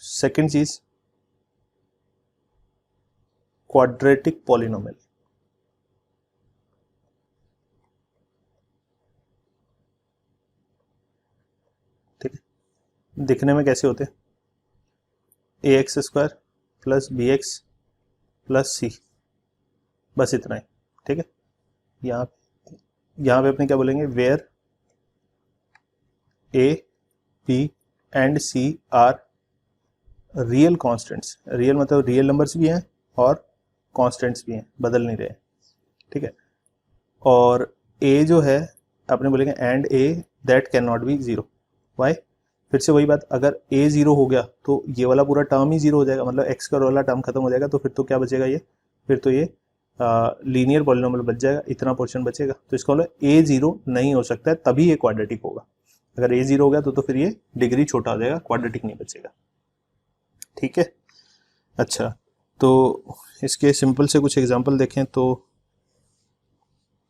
Second चीज quadratic polynomial. ठीक है, दिखने में कैसे होते हैं? A x square plus b x plus c, बस इतना ही। ठीक है, यहाँ पे अपने क्या बोलेंगे, where a b and c are real constants. Real मतलब रियल नंबर्स भी हैं और कॉन्स्टेंट्स भी हैं, बदल नहीं रहे। ठीक है, और ए जो है अपने बोलेंगे and a that can not be zero. Why? फिर से वही बात, अगर ए जीरो हो गया तो ये वाला पूरा टर्म ही जीरो हो जाएगा, मतलब एक्स का वाला टर्म खत्म हो जाएगा। तो फिर तो क्या बचेगा, ये फिर तो ये लीनियर पॉलिनोमियल बच जाएगा, इतना पोर्शन बचेगा। तो इसका मतलब ए जीरो नहीं हो सकता है, तभी ये क्वाड्रेटिक होगा। अगर ए जीरो हो गया तो फिर ये डिग्री छोटा हो जाएगा, क्वाड्रेटिक नहीं बचेगा। ठीक है, अच्छा तो इसके सिंपल से कुछ एग्जांपल देखें तो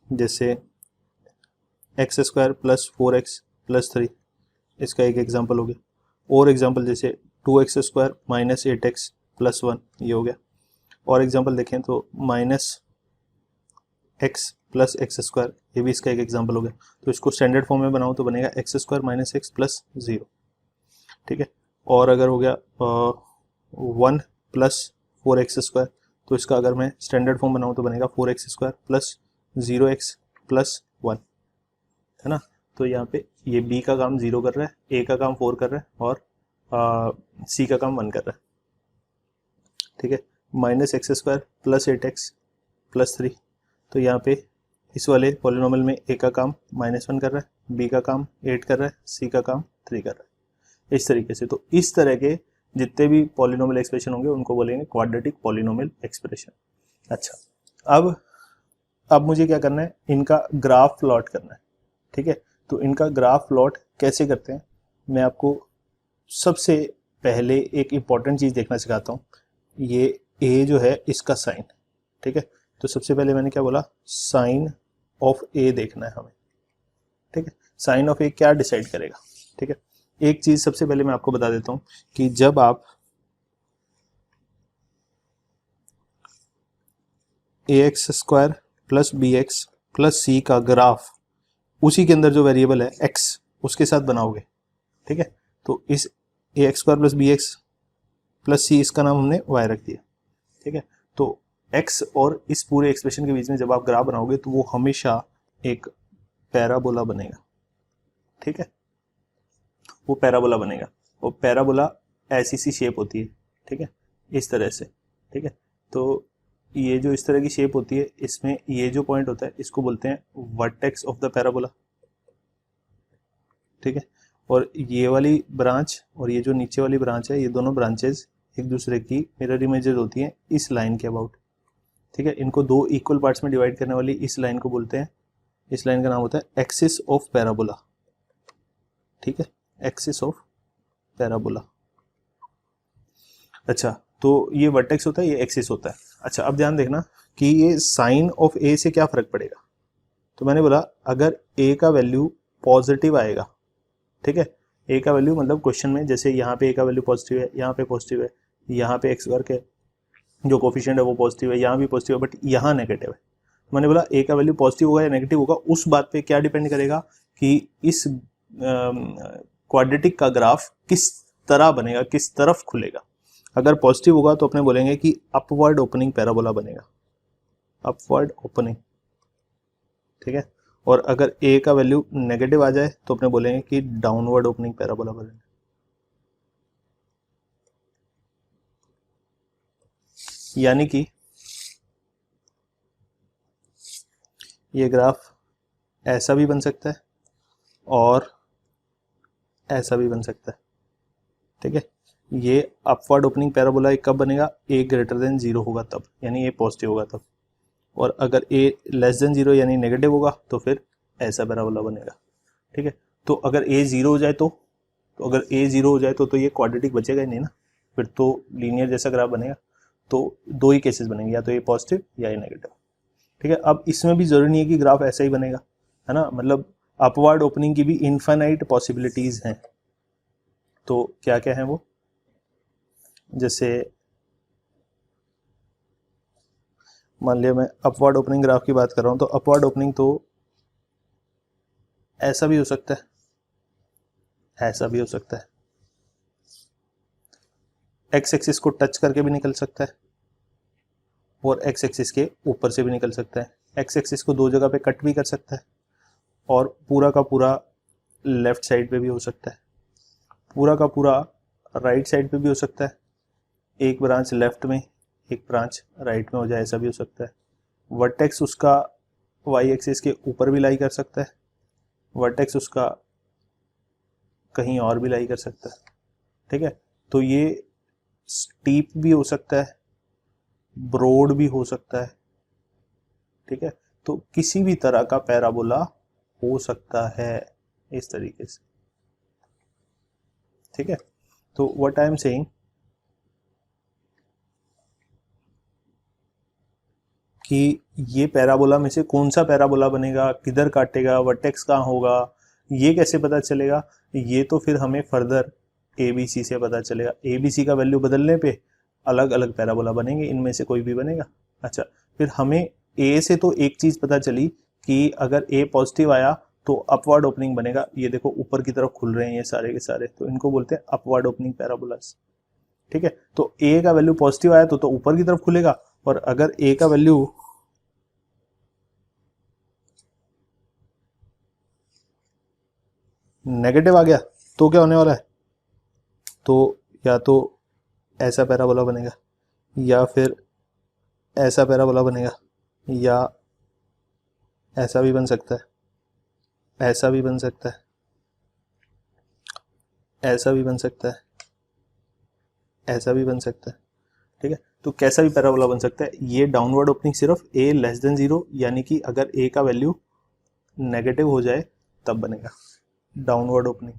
जैसे x square plus 4x plus 3, इसका एक एग्जांपल हो गया। और एग्जांपल जैसे 2x square minus 8x plus 1, ये हो गया। और एग्जांपल देखें तो minus x plus x square, ये भी इसका एक एग्जांपल हो गया। तो इसको स्टैंडर्ड फॉर्म में बनाऊं तो बनेगा x square minus x plus 0। ठीक है, और अगर हो गया 1 प्लस 4x स्क्वायर, तो इसका अगर मैं स्टैंडर्ड फॉर्म बनाऊं तो बनेगा 4x square plus 0x plus 1, है ना। तो यहाँ पे ये b का काम 0 कर रहा है, a का काम 4 कर रहा है और c का काम 1 कर रहा है। ठीक है, minus x square plus 8x plus 3, तो यहाँ पे इस वाले पॉलिनोमियल में a का काम -1 कर रहा है, b का काम 8 कर रहा है, c का काम 3 कर रहा है, इस तरीके से। तो इस तरह के जितने भी पॉलिनोमियल एक्सप्रेशन होंगे उनको बोलेंगे क्वाड्रेटिक पॉलिनोमियल एक्सप्रेशन। अच्छा, अब मुझे क्या करना है, इनका ग्राफ प्लॉट करना है। ठीक है, तो इनका ग्राफ प्लॉट कैसे करते हैं, मैं आपको सबसे पहले एक इम्पॉर्टेंट चीज देखना सिखाता हूँ। ये a जो है इसका साइन। ठीक है, तो सबसे पहले मैंने क्या बोला, साइन ऑफ a देखना है हमें। ठीक है, साइन ऑफ a क्या डिसाइड करेगा। ठीक है, एक चीज सबसे पहले मैं आपको बता देता हूं कि जब आप ax square plus b x plus c का ग्राफ उसी के अंदर जो वेरिएबल है x उसके साथ बनाओगे, ठीक है, तो इस ax square plus b x plus c इसका नाम हमने y रख दिया। ठीक है, तो x और इस पूरे एक्सप्रेशन के बीच में जब आप ग्राफ बनाओगे तो वो हमेशा एक पैराबोला बनेगा। ठीक है, वो पैराबोला बनेगा। वो पैराबोला ऐसी सी शेप होती है। ठीक है, इस तरह से। ठीक है, तो ये जो इस तरह की शेप होती है, इसमें ये जो पॉइंट होता है इसको बोलते हैं वर्टेक्स ऑफ द पैराबोला। ठीक है, और ये वाली ब्रांच और ये जो नीचे वाली ब्रांच है, ये दोनों ब्रांचेस एक दूसरे की मिरर इमेजेस होती हैं इस लाइन के अबाउट। ठीक है, इनको दो इक्वल पार्ट्स में डिवाइड करने वाली इस लाइन को बोलते हैं, इस लाइन का नाम होता है एक्सिस ऑफ पैराबोला। ठीक है, एक्सिस ऑफ पैराबोला। अच्छा, तो ये वर्टेक्स होता है, ये एक्सिस होता है। अच्छा, अब ध्यान देखना कि ये साइन ऑफ ए से क्या फर्क पड़ेगा। तो मैंने बोला अगर ए का वैल्यू पॉजिटिव आएगा, ठीक है, ए का वैल्यू मतलब क्वेश्चन में जैसे यहाँ पे ए का वैल्यू पॉजिटिव है, यहाँ पे पॉजिटिव है, यहाँ पे एक्स वर्ग है जो कोफिशिएंट है वो पॉजिटिव है, यहाँ भी पॉजिटिव है, बट यहाँ नेगेटिव है। मैंने बोला ए का वैल्यू पॉजिटिव होगा या नेगेटिव होगा, उस बात पे क्या डिपेंड करेगा कि इस क्वाड्रेटिक का ग्राफ किस तरह बनेगा, किस तरफ खुलेगा। अगर पॉजिटिव होगा तो अपने बोलेंगे कि अपवर्ड ओपनिंग पैराबोला बनेगा, अपवर्ड ओपनिंग। ठीक है, और अगर ए का वैल्यू नेगेटिव आ जाए तो अपने बोलेंगे कि डाउनवर्ड ओपनिंग पैराबोला बनेगा। यानी कि ये ग्राफ ऐसा भी बन सकता है और ऐसा भी बन सकता है। ठीक है, ये अपवर्ड ओपनिंग पैराबोला कब बनेगा, ए ग्रेटर देन 0 होगा तब, यानी ए पॉजिटिव होगा तब। और अगर ए लेस देन 0 यानी नेगेटिव होगा तो फिर ऐसा पैराबोला बनेगा। ठीक है, तो अगर ए 0 हो जाए तो अगर ए 0 हो जाए तो ये क्वाड्रेटिक बचेगा ही नहीं ना, फिर तो लीनियर जैसा ग्राफ बनेगा। तो दो ही केसेस बनेंगे, या तो ए पॉजिटिव या ए नेगेटिव। ठीक है, अब इसमें भी जरूरी नहीं है कि ग्राफ ऐसा ही बनेगा, है ना, मतलब अपवर्ड ओपनिंग की भी इनफाइनाइट पॉसिबिलिटीज हैं। तो क्या क्या है वो, जैसे मान लिया मैं अपवर्ड ओपनिंग ग्राफ की बात कर रहा हूं, तो अपवर्ड ओपनिंग तो ऐसा भी हो सकता है, ऐसा भी हो सकता है, एक्स एक्सिस को टच करके भी निकल सकता है और एक्स एक्सिस के ऊपर से भी निकल सकता है। एक्स एक्सिस को दो जगह पे कट भी कर सकता है और पूरा का पूरा लेफ्ट साइड पे भी हो सकता है, पूरा का पूरा राइट साइड पे भी हो सकता है, एक ब्रांच लेफ्ट में एक ब्रांच राइट में हो जाए, ऐसा भी हो सकता है। वर्टेक्स उसका वाई एक्सिस के ऊपर भी लाई कर सकता है, वर्टेक्स उसका कहीं और भी लाई कर सकता है। ठीक है, तो ये स्टीप भी हो सकता है, ब्रॉड भी हो सकता है। ठीक है, तो किसी भी तरह का पैराबोला हो सकता है इस तरीके से। ठीक है, तो व्हाट आई एम सेइंग कि ये पैराबोला में से कौन सा पैराबोला बनेगा, किधर काटेगा, वर्टेक्स कहाँ होगा, ये कैसे पता चलेगा? ये तो फिर हमें फर्दर ABC से पता चलेगा। ABC का वैल्यू बदलने पे अलग अलग पैराबोला बनेंगे, इनमें से कोई भी बनेगा। अच्छा, फिर हमें A से तो एक चीज पता चली कि अगर A पॉजिटिव आया तो अपवर्ड ओपनिंग बनेगा। ये देखो ऊपर की तरफ खुल रहे हैं ये सारे के सारे, तो इनको बोलते हैं अपवर्ड ओपनिंग पैराबोलास। ठीक है, तो A का वैल्यू पॉजिटिव आया तो ऊपर की तरफ खुलेगा, और अगर A का वैल्यू नेगेटिव आ गया तो क्या होने वाला है? तो या तो ऐसा पैराबोला बनेगा, या फिर ऐसा पैराबोला बनेगा, या ऐसा भी बन सकता है, ऐसा भी बन सकता है, ऐसा भी बन सकता है, ऐसा भी बन सकता है। ठीक है, तो कैसा भी पैराबोला बन सकता है। ये डाउनवर्ड ओपनिंग सिर्फ A लेस देन 0, यानी कि अगर A का वैल्यू नेगेटिव हो जाए तब बनेगा डाउनवर्ड ओपनिंग।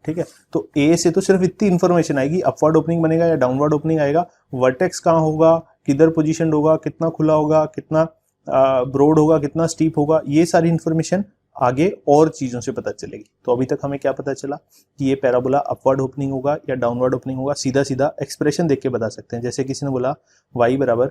ठीक है, तो A से तो सिर्फ इतनी इंफॉर्मेशन आएगी, अपवर्ड ओपनिंग बनेगा या डाउनवर्ड ओपनिंग आएगा, वर्टेक्स कहाँ होगा, किधर पोजीशन होगा, कितना खुला होगा, कितना ब्रॉड होगा, कितना स्टीप होगा, ये सारी इंफॉर्मेशन आगे और चीजों से पता चलेगी। तो अभी तक हमें क्या पता चला कि ये पैराबोला अपवर्ड ओपनिंग होगा या डाउनवर्ड ओपनिंग होगा, सीधा सीधा एक्सप्रेशन देख के बता सकते हैं। जैसे किसी ने बोला y बराबर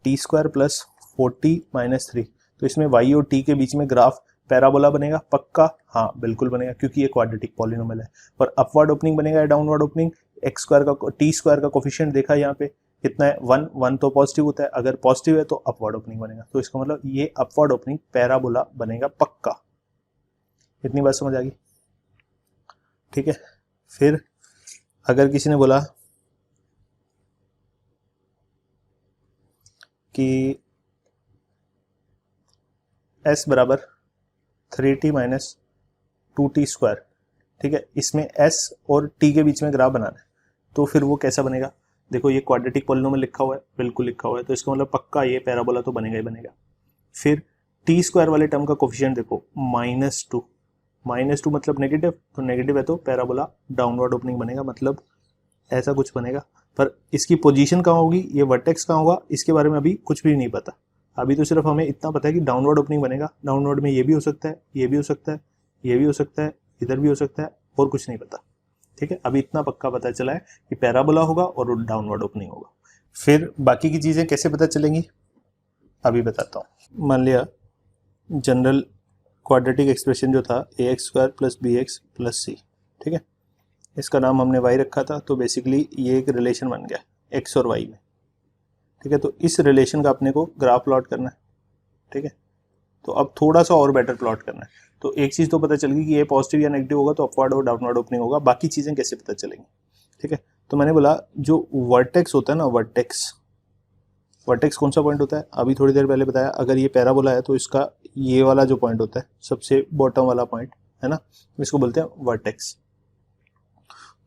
t² प्लस 40 माइनस 3, तो इसमें y और t के बीच में ग्राफ पैराबोला बनेगा पक्का? हाँ बिल्कुल बनेगा, क्योंकि ये क्वाड्रेटिक पॉलिनोमियल है। पर अपवर्ड ओपनिंग बनेगा या डाउनवर्ड ओपनिंग? x² का t² का कोफिशिएंट देखा यहाँ पे कितना है, 1 1 तो पॉजिटिव होता है, अगर पॉजिटिव है तो अपवर्ड ओपनिंग बनेगा। तो इसका मतलब ये अपवर्ड ओपनिंग पैराबोला बनेगा पक्का। इतनी बात समझ आ गई? ठीक है, फिर अगर किसी ने बोला कि s बराबर 3t माइनस 2t², ठीक है, इसमें s और t के बीच में ग्राफ बनाना है, तो फिर वो कैसा बनेगा? देखो ये क्वाड्रेटिक पॉलिनोमियल लिखा हुआ है, बिल्कुल लिखा हुआ है, तो इसका मतलब पक्का ये पैराबोला तो बनेगा ही बनेगा। फिर t² वाले टर्म का कोफिशिएंट देखो -2, -2 मतलब नेगेटिव, तो नेगेटिव है तो पैराबोला डाउनवर्ड ओपनिंग बनेगा, मतलब ऐसा कुछ बनेगा। पर इसकी पोजीशन कहाँ होगी, ये वर्टेक्स कहाँ होगा, इसके बारे में अभी कुछ भी नहीं पता। अभी तो सिर्फ हमें इतना पता है कि डाउनवर्ड ओपनिंग बनेगा, डाउनवर्ड में ये भी हो सकता है, ये भी हो सकता है, ये भी हो सकता है, इधर भी हो सकता है, और कुछ नहीं पता। ठीक है, अभी इतना पक्का पता चला है कि पैराबोला होगा और डाउनवर्ड ओपनिंग होगा। फिर बाकी की चीजें कैसे पता चलेंगी अभी बताता हूँ। मान लिया जनरल क्वाड्रेटिक एक्सप्रेशन जो था ax² plus bx plus c, ठीक है, इसका नाम हमने y रखा था, तो बेसिकली ये एक रिलेशन बन गया x और y में। ठीक है, तो इस रिलेशन का अपने को ग्राफ प्लॉट करना है। ठीक है, तो अब थोड़ा सा और बेटर प्लॉट करना है। तो एक चीज तो पता चल गई कि ये पॉजिटिव या नेगेटिव होगा तो अपवर्ड और डाउनवर्ड ओपनिंग होगा, बाकी चीजें कैसे पता चलेंगी? ठीक है, तो मैंने बोला जो वर्टेक्स होता है ना, वर्टेक्स कौन सा पॉइंट होता है, अभी थोड़ी देर पहले बताया, अगर ये पैराबोला है तो इसका ये वाला जो पॉइंट होता है सबसे बॉटम वाला पॉइंट है ना, इसको बोलते हैं वर्टेक्स।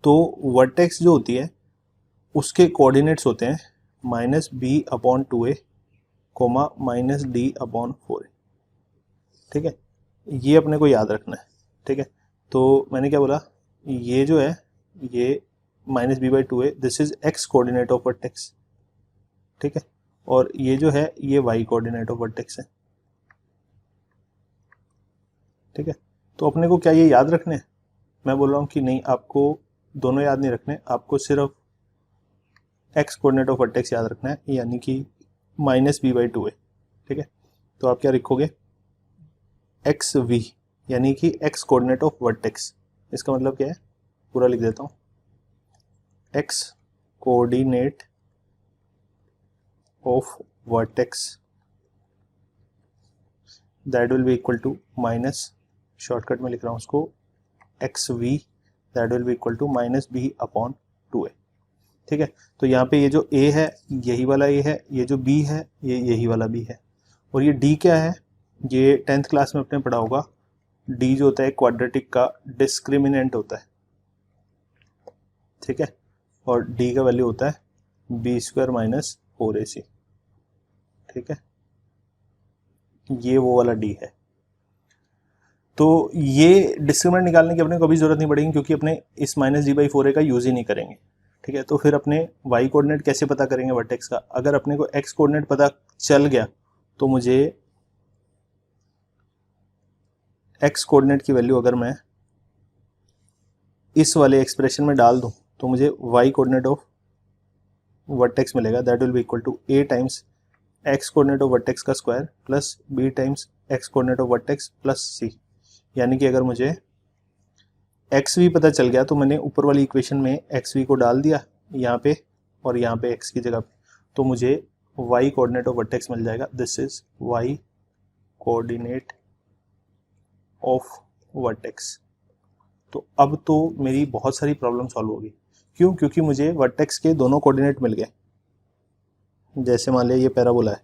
तो वर्टेक्स जो होती है उसके कोऑर्डिनेट्स होते हैं -b/2a, -d/4a। ठीक है, ये अपने को याद रखना है। ठीक है, तो मैंने क्या बोला, ये जो है ये -b/2a, this is x coordinate of vertex. ठीक है, और ये जो है ये y कोऑर्डिनेट ऑफ वर्टेक्स है। ठीक है, तो अपने को क्या ये याद रखने हैं? मैं बोल रहा हूँ कि नहीं, आपको दोनों याद नहीं रखने, आपको सिर्फ एक्स कोऑर्डिनेट ऑफ वर्टेक्स याद रखना है, यानी कि -b/2 है। ठीक है, तो आप क्या लिखोगे, एक्स वी, यानी कि एक्स कोऑर्डिनेट ऑफ वर्टेक्स। इसका मतलब क्या है, पूरा लिख देता हूँ, x coordinate of vertex that will be equal to minus, shortcut में लिख रहा हूँ उसको, x v that will be equal to -b/2a। ठीक है, तो यहाँ पे ये जो a है यही वाला a है, ये जो b है ये यही वाला b है, और ये d क्या है, ये 10th क्लास में आपने पढ़ा होगा, d जो होता है क्वाड्रेटिक का डिस्क्रिमिनेंट होता है। ठीक है, और d का वैल्यू होता है b² - 4ac। ठीक है, ये वो वाला d है। तो ये डिस्क्रिमिनेंट निकालने की अपने को कभी जरूरत नहीं पड़ेगी, क्योंकि अपने इस -d/4a का यूज ही नहीं करेंगे। ठीक है, तो फिर अपने y कोऑर्डिनेट कैसे पता करेंगे वर्टेक्स का, अगर अपने को x कोऑर्डिनेट पता चल गया तो मुझे x कोऑर्डिनेट की वैल्यू अगर मैं इस वाले एक्सप्रेशन में डाल दूं तो मुझे y कोऑर्डिनेट ऑफ वर्टेक्स मिलेगा, that will be equal to a times x coordinate of vertex का square plus b times x coordinate of vertex plus c। यानी कि अगर मुझे एक्स वी पता चल गया तो मैंने ऊपर वाली इक्वेशन में एक्स वी को डाल दिया यहाँ पे, और यहाँ पे एक्स की जगह पे, तो मुझे वाई कोऑर्डिनेट ऑफ वर्टेक्स मिल जाएगा। This is y coordinate of vertex. तो अब तो मेरी बहुत सारी प्रॉब्लम सॉल्व होगी। क्यों? क्योंकि मुझे वर्टेक्स के दोनों कोऑर्डिनेट मिल गए। जैसे मान लिया ये पैराबोला है,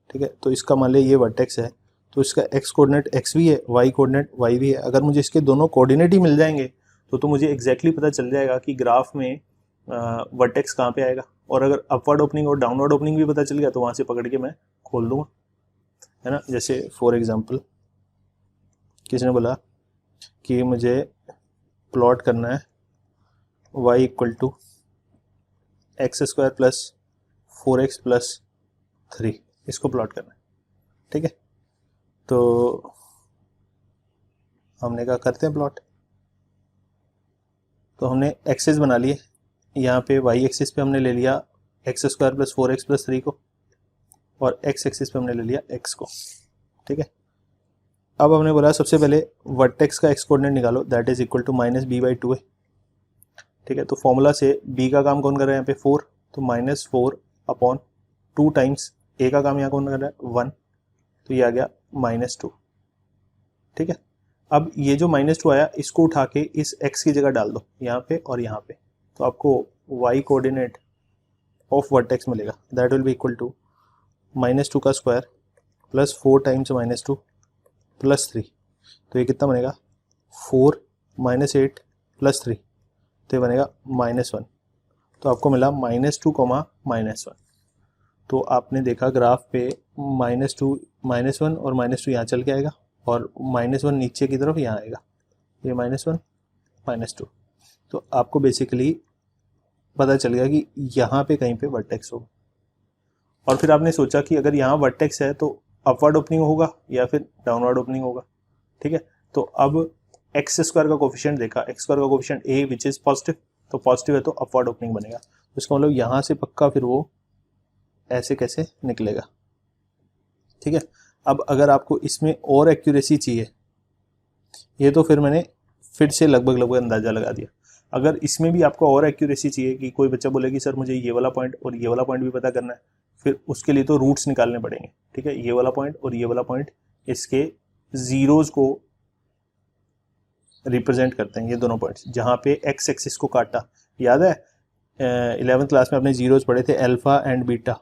ठीक है, तो इसका मान लिया ये वर्टेक्स है, तो इसका x कोऑर्डिनेट एक्स भी है, y कोऑर्डिनेट y भी है। अगर मुझे इसके दोनों कोऑर्डिनेट ही मिल जाएंगे तो मुझे एग्जैक्टली पता चल जाएगा कि ग्राफ में वर्टेक्स कहाँ पे आएगा। और अगर अपवर्ड ओपनिंग और डाउनवर्ड ओपनिंग भी पता चल गया तो वहाँ से पकड़ के मैं खोल दूंगा, है ना। जैसे फॉर एग्जांपल किसी ने बोला कि मुझे प्लॉट करना है y equal to x² plus 4x plus 3, इसको प्लॉट करना है। ठीक है, तो हमने कहा करते हैं प्लॉट। तो हमने एक्सेस बना लिए, यहाँ पे y एक्सिस पे हमने ले लिया x² प्लस 4x प्लस 3 को, और x एक्सिस पे हमने ले लिया x को। ठीक है, अब हमने बोला सबसे पहले वर्टेक्स का x कोऑर्डिनेट निकालो, that is equal to -b/2a। ठीक है, तो फॉर्मूला से b का काम कौन कर रहा है यहाँ पे 4, तो -4/2 टाइम्स a का काम यहाँ कौन कर रहा है 1, तो ये आ गया -2। ठीक है, अब ये जो -2 आया इसको उठा के इस x की जगह डाल दो यहाँ पे और यहाँ पे, तो आपको y कोऑर्डिनेट ऑफ वर्टेक्स मिलेगा, that will be equal to -2 का स्क्वायर प्लस 4 टाइम्स -2 प्लस 3, तो ये कितना बनेगा 4 - 8 प्लस 3, तो ये बनेगा -1। तो आपको मिला -2, -1। तो आपने देखा ग्राफ पे -2 -1 और -2 यहाँ चल के आएगा, और -1 नीचे की तरफ यहाँ आएगा, ये -1 -2। तो आपको बेसिकली पता चल गया कि यहाँ पे कहीं पे वर्टेक्स होगा। और फिर आपने सोचा कि अगर यहाँ वर्टेक्स है तो अपवर्ड ओपनिंग होगा या फिर डाउनवर्ड ओपनिंग होगा। ठीक है, तो अब x² का कोफिशिएंट देखा, x² का coefficient a which is positive, तो पॉजिटिव है तो अपवर्ड ओपनिंग बनेगा। तो इसका मतलब यहाँ से पक्का फिर वो ऐसे कैसे निकलेगा। ठीक है, अब अगर आपको इसमें और एक्यूरेसी चाहिए, ये तो फिर मैंने फिर से लगभग अंदाजा लगा दिया। अगर इसमें भी आपको और एक्यूरेसी चाहिए कि कोई बच्चा बोले कि सर मुझे ये वाला पॉइंट और ये वाला पॉइंट भी पता करना है, फिर उसके लिए तो रूट्स निकालने पड़ेंगे। ठीक है, ये वाला पॉइंट और ये वाला पॉइंट इसके जीरोज को रिप्रेजेंट करते हैं, ये दोनों पॉइंट्स जहाँ पे एक्स एक्सिस को काटा। याद है 11th क्लास में अपने जीरोज पढ़े थे, अल्फा एंड बीटा,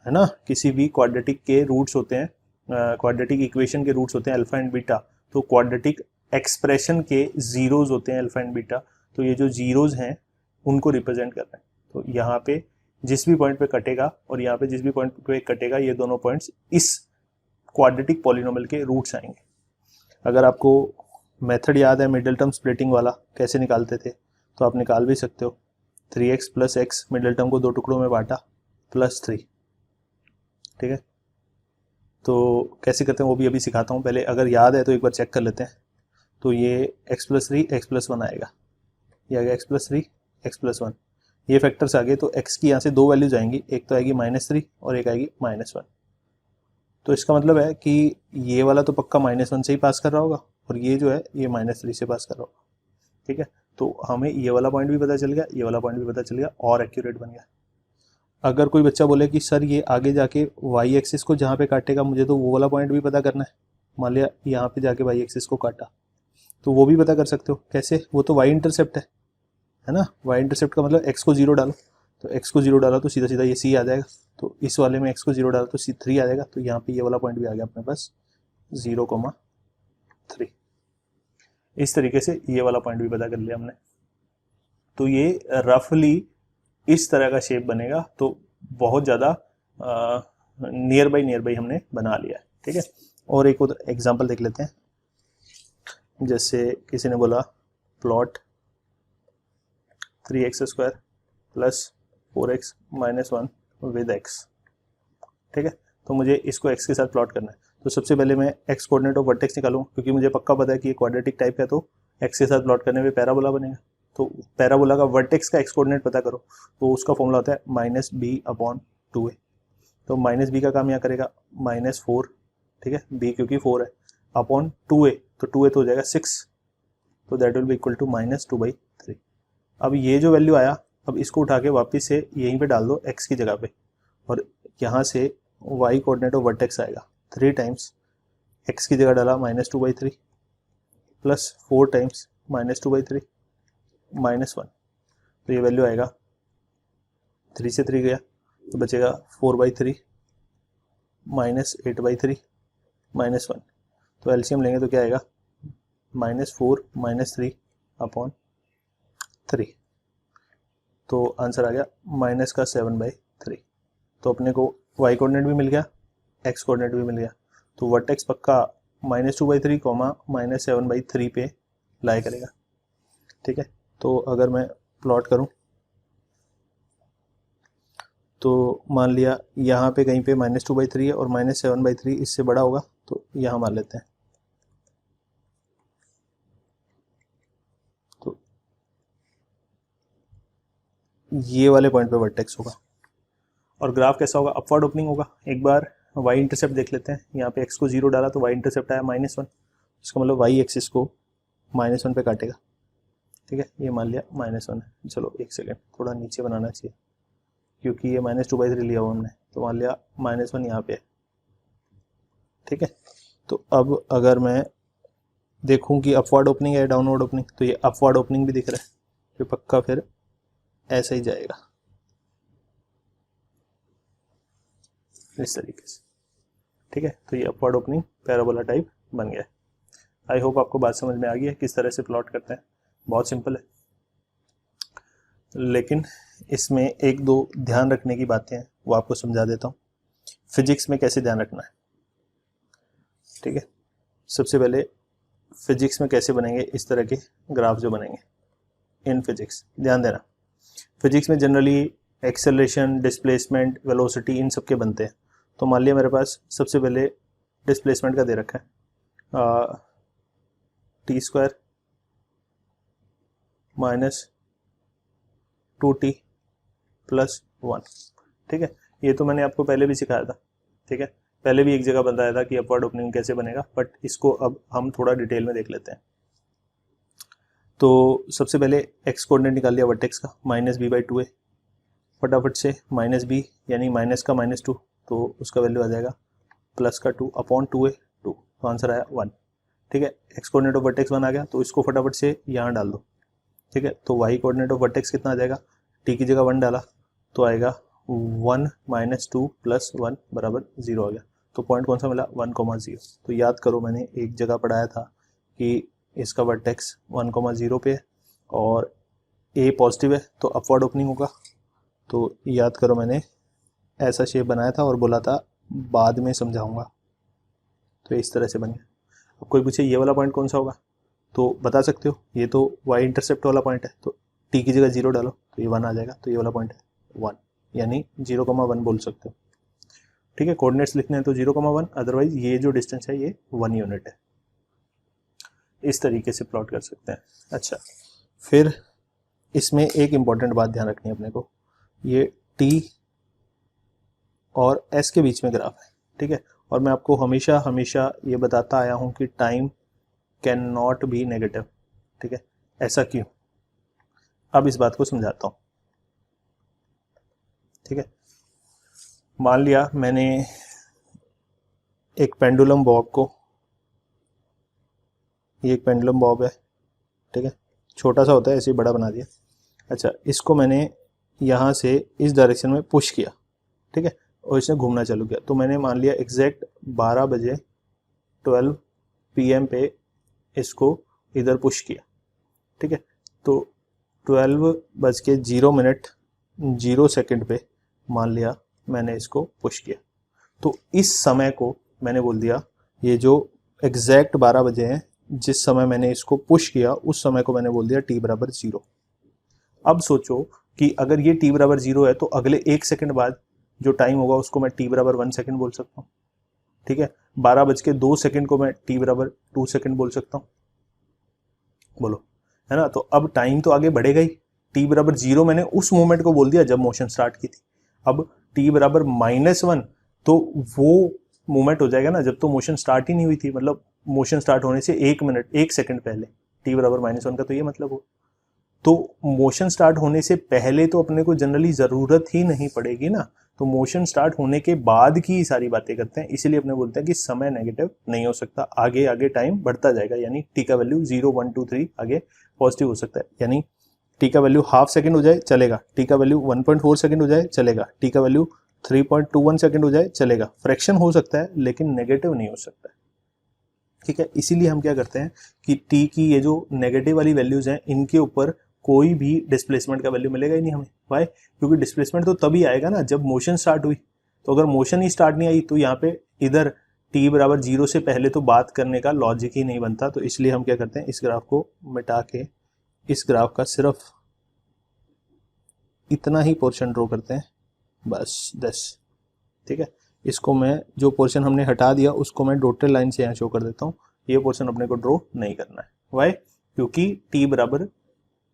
है ना। किसी भी क्वाड्रेटिक के रूट्स होते हैं, क्वाड्रेटिक इक्वेशन के रूट्स होते हैं अल्फा एंड बीटा, तो क्वाड्रेटिक एक्सप्रेशन के जीरोज होते हैं अल्फा एंड बीटा। तो ये जो जीरोज हैं उनको रिप्रेजेंट कर रहे हैं। तो यहाँ पे जिस भी पॉइंट पे कटेगा और यहाँ पे जिस भी पॉइंट पे कटेगा, ये दोनों पॉइंट्स इस क्वाड्रेटिक पॉलिनोमियल के रूट्स आएंगे। अगर आपको मेथड याद है मिडिल टर्म स्प्लिटिंग वाला, कैसे निकालते थे, तो आप निकाल भी सकते हो। 3x plus x, middle term को 2 टुकड़ों में बांटा, प्लस 3। ठीक है, तो कैसे करते हैं वो भी अभी सिखाता हूँ। पहले अगर याद है तो एक बार चेक कर लेते हैं। तो ये x प्लस 3 x प्लस 1 आएगा, ये आ गया x प्लस 3 x प्लस 1। ये फैक्टर्स आ गए तो x की यहाँ से दो वैल्यूज आएंगी, एक तो आएगी -3 और एक आएगी -1। तो इसका मतलब है कि ये वाला तो पक्का -1 से ही पास कर रहा होगा और ये जो है ये -3 से पास कर रहा होगा। ठीक है, तो हमें ये वाला पॉइंट भी पता चल गया, ये वाला पॉइंट भी पता चल गया और एक्यूरेट बन गया। अगर कोई बच्चा बोले कि सर ये आगे जाके वाई एक्सिस को जहाँ पे काटेगा मुझे तो वो वाला पॉइंट भी पता करना है, मान लिया यहाँ पे जाके वाई एक्सिस को काटा, तो वो भी पता कर सकते हो। कैसे? वो तो वाई इंटरसेप्ट है ना। वाई इंटरसेप्ट का मतलब x को 0 डालो, तो x को 0 डाला तो सीधा सीधा ये c आ जाएगा, तो इस वाले में x को 0 डाला तो c 3 आ जाएगा, तो यहाँ पे ये वाला पॉइंट भी आ गया अपने पास 0,3। इस तरीके से ये वाला पॉइंट भी पता कर लिया हमने। तो ये रफली इस तरह का शेप बनेगा, तो बहुत ज़्यादा नियर बाई हमने बना लिया है। ठीक है, और एक और एग्जांपल देख लेते हैं। जैसे किसी ने बोला plot 3x² + 4x - 1 with x। ठीक है, तो मुझे इसको x के साथ प्लॉट करना है। तो सबसे पहले मैं x कोऑर्डिनेट ऑफ वर्टेक्स निकालूँ, क्योंकि मुझे पक्का पता है कि ये क्वाड्रेटिक टाइप है, तो x के साथ प्लॉट करने में पैराबोला बनेगा। तो पैराबोला का वर्टेक्स का x कोऑर्डिनेट पता करो, तो उसका फॉर्मूला होता है -b/2a। तो -b का काम यहाँ करेगा -4, ठीक है, b क्योंकि 4 है, अपॉन 2a, तो 2a तो हो जाएगा 6, तो that will be equal to -2/3। अब ये जो वैल्यू आया, अब इसको उठा के वापस से यहीं पे डाल दो x की जगह पे, और यहाँ से y कोऑर्डिनेट ऑफ वर्टेक्स आएगा 3 टाइम्स x की जगह डाला -2/3 प्लस 4 टाइम्स -2/3 -1, तो ये वैल्यू आएगा 3 से 3 गया तो बचेगा 4/3 -8/3 -1, तो एलसीएम लेंगे तो क्या आएगा -4 -3 अपॉन 3, तो आंसर आ गया -7/3। तो अपने को y कोऑर्डिनेट भी मिल गया, x कोऑर्डिनेट भी मिल गया, तो वर्टेक्स पक्का -2/3 -7/3 पे लाई करेगा। ठीक है, तो अगर मैं प्लॉट करूं तो मान लिया यहाँ पे कहीं पे -2/3 है और -7/3 इससे बड़ा होगा, तो यहाँ मान लेते हैं। तो ये वाले पॉइंट पे वर्टेक्स होगा और ग्राफ कैसा होगा, अपवर्ड ओपनिंग होगा। एक बार y इंटरसेप्ट देख लेते हैं। यहाँ पे x को 0 डाला तो y इंटरसेप्ट आया -1, इसका मतलब y एक्सिस को -1 पे काटेगा। ठीक है, ये मान लिया -1 है। चलो एक सेकेंड, थोड़ा नीचे बनाना चाहिए क्योंकि ये -2/3 लिया हुआ हमने, तो मान लिया -1 यहाँ पे है। ठीक है, तो अब अगर मैं देखूं कि अपवर्ड ओपनिंग है डाउनवर्ड ओपनिंग, तो ये अपवर्ड ओपनिंग भी दिख रहा है, तो पक्का फिर ऐसा ही जाएगा इस तरीके से। ठीक है, तो ये अपवर्ड ओपनिंग पैराबोला टाइप बन गया है। आई होप आपको बात समझ में आ गई है किस तरह से प्लॉट करते हैं। बहुत सिंपल है, लेकिन इसमें एक दो ध्यान रखने की बातें हैं, वो आपको समझा देता हूँ। फिजिक्स में कैसे ध्यान रखना है। ठीक है, सबसे पहले फिजिक्स में कैसे बनेंगे इस तरह के ग्राफ जो बनेंगे इन फिजिक्स, ध्यान देना। फिजिक्स में जनरली एक्सेलरेशन, डिस्प्लेसमेंट, वेलोसिटी इन सब के बनते हैं। तो मान लिया मेरे पास सबसे पहले डिस्प्लेसमेंट का दे रखा है t² - 2t + 1। ठीक है, ये तो मैंने आपको पहले भी सिखाया था। ठीक है, पहले भी एक जगह बताया था कि अपवर्ड ओपनिंग कैसे बनेगा, बट इसको अब हम थोड़ा डिटेल में देख लेते हैं। तो सबसे पहले x कोऑर्डिनेट निकाल लिया वर्टेक्स का -b/2a, फटाफट से -b यानी माइनस का -2, तो उसका वैल्यू आ जाएगा +2 अपॉन 2a, 2, तो आंसर आया 1। ठीक है, x कोऑर्डिनेट ऑफ वर्टेक्स 1 आ गया, तो इसको फटाफट से यहाँ डाल दो। ठीक है, तो y कोऑर्डिनेट ऑफ वर्टेक्स कितना आ जाएगा, t की जगह 1 डाला तो आएगा 1 - 2 + 1 = 0 आ गया। तो पॉइंट कौन सा मिला, 1,0। तो याद करो मैंने एक जगह पढ़ाया था कि इसका वर्टेक्स 1,0 पे है और a पॉजिटिव है तो अपवर्ड ओपनिंग होगा। तो याद करो मैंने ऐसा शेप बनाया था और बोला था बाद में समझाऊंगा, तो इस तरह से बन गया। अब कोई पूछे ये वाला पॉइंट कौन सा होगा, तो बता सकते हो ये तो y इंटरसेप्ट वाला पॉइंट है, तो t की जगह 0 डालो तो ये 1 आ जाएगा, तो ये वाला पॉइंट है 1, यानी 0,1 बोल सकते हो। ठीक है, कोऑर्डिनेट्स लिखने हैं तो 0,1, अदरवाइज ये जो डिस्टेंस है ये 1 यूनिट है। इस तरीके से प्लॉट कर सकते हैं। अच्छा, फिर इसमें एक इम्पॉर्टेंट बात ध्यान रखनी है अपने को, ये t और s के बीच में ग्राफ है, ठीक है। और मैं आपको हमेशा हमेशा ये बताता आया हूँ कि time can not B negative, ठीक है। ऐसा क्यों, अब इस बात को समझाता हूँ, ठीक है। मान लिया मैंने एक पेंडुलम बॉब को, ये एक पेंडुलम बॉब है, ठीक है, छोटा सा होता है, ऐसे ही बड़ा बना दिया। अच्छा, इसको मैंने यहाँ से इस डायरेक्शन में पुश किया, ठीक है, और इसने घूमना चालू किया। तो मैंने मान लिया एग्जैक्ट 12 बजे 12 PM पे इसको इधर पुश किया, ठीक है। तो 12:0:0 पे मान लिया मैंने इसको पुश किया। तो इस समय को मैंने बोल दिया, ये जो एग्जैक्ट 12 बजे हैं जिस समय मैंने इसको पुश किया, उस समय को मैंने बोल दिया t बराबर 0। अब सोचो कि अगर ये t बराबर 0 है तो अगले 1 सेकंड बाद जो टाइम होगा उसको मैं t बराबर 1 सेकंड बोल सकता हूँ, ठीक है। 12:02 को मैं t बराबर 2 सेकंड बोल सकता हूँ, बोलो, है ना। तो अब टाइम तो आगे बढ़ेगा ही। t बराबर 0 मैंने उस मोमेंट को बोल दिया जब मोशन स्टार्ट की थी। अब t बराबर -1 तो वो मोमेंट हो जाएगा ना जब तो मोशन स्टार्ट ही नहीं हुई थी, मतलब मोशन स्टार्ट होने से 1 सेकंड पहले, t बराबर -1 का तो ये मतलब हो। तो मोशन स्टार्ट होने से पहले तो अपने को जनरली जरूरत ही नहीं पड़ेगी ना, तो मोशन स्टार्ट होने के बाद की सारी बातें करते हैं, इसीलिए अपने बोलते हैं कि समय नेगेटिव नहीं हो सकता, आगे आगे टाइम बढ़ता जाएगा, यानी t का वैल्यू 0 1 2 3 आगे पॉजिटिव हो सकता है, यानी t का वैल्यू हाफ सेकंड हो जाए चलेगा, t का वैल्यू 1.4 सेकंड हो जाए चलेगा, t का वैल्यू 3.21 सेकंड हो जाए चलेगा, फ्रैक्शन हो सकता है लेकिन नेगेटिव नहीं हो सकता है, ठीक है। इसीलिए हम क्या करते हैं कि t की ये जो नेगेटिव वाली वैल्यूज हैं इनके ऊपर कोई भी डिस्प्लेसमेंट का वैल्यू मिलेगा ही नहीं हमें। वाई? क्योंकि डिस्प्लेसमेंट तो तभी आएगा ना जब मोशन स्टार्ट हुई, तो अगर मोशन ही स्टार्ट नहीं आई तो यहाँ पे इधर t बराबर 0 से पहले तो बात करने का लॉजिक ही नहीं बनता। तो इसलिए हम क्या करते हैं, इस ग्राफ को मिटा के इस ग्राफ का सिर्फ इतना ही पोर्शन ड्रॉ करते हैं, बस 10, ठीक है। इसको मैं जो पोर्शन हमने हटा दिया उसको मैं डॉटेड लाइन से यहाँ शो कर देता हूँ, ये पोर्शन अपने को ड्रॉ नहीं करना है। वाई? क्योंकि t बराबर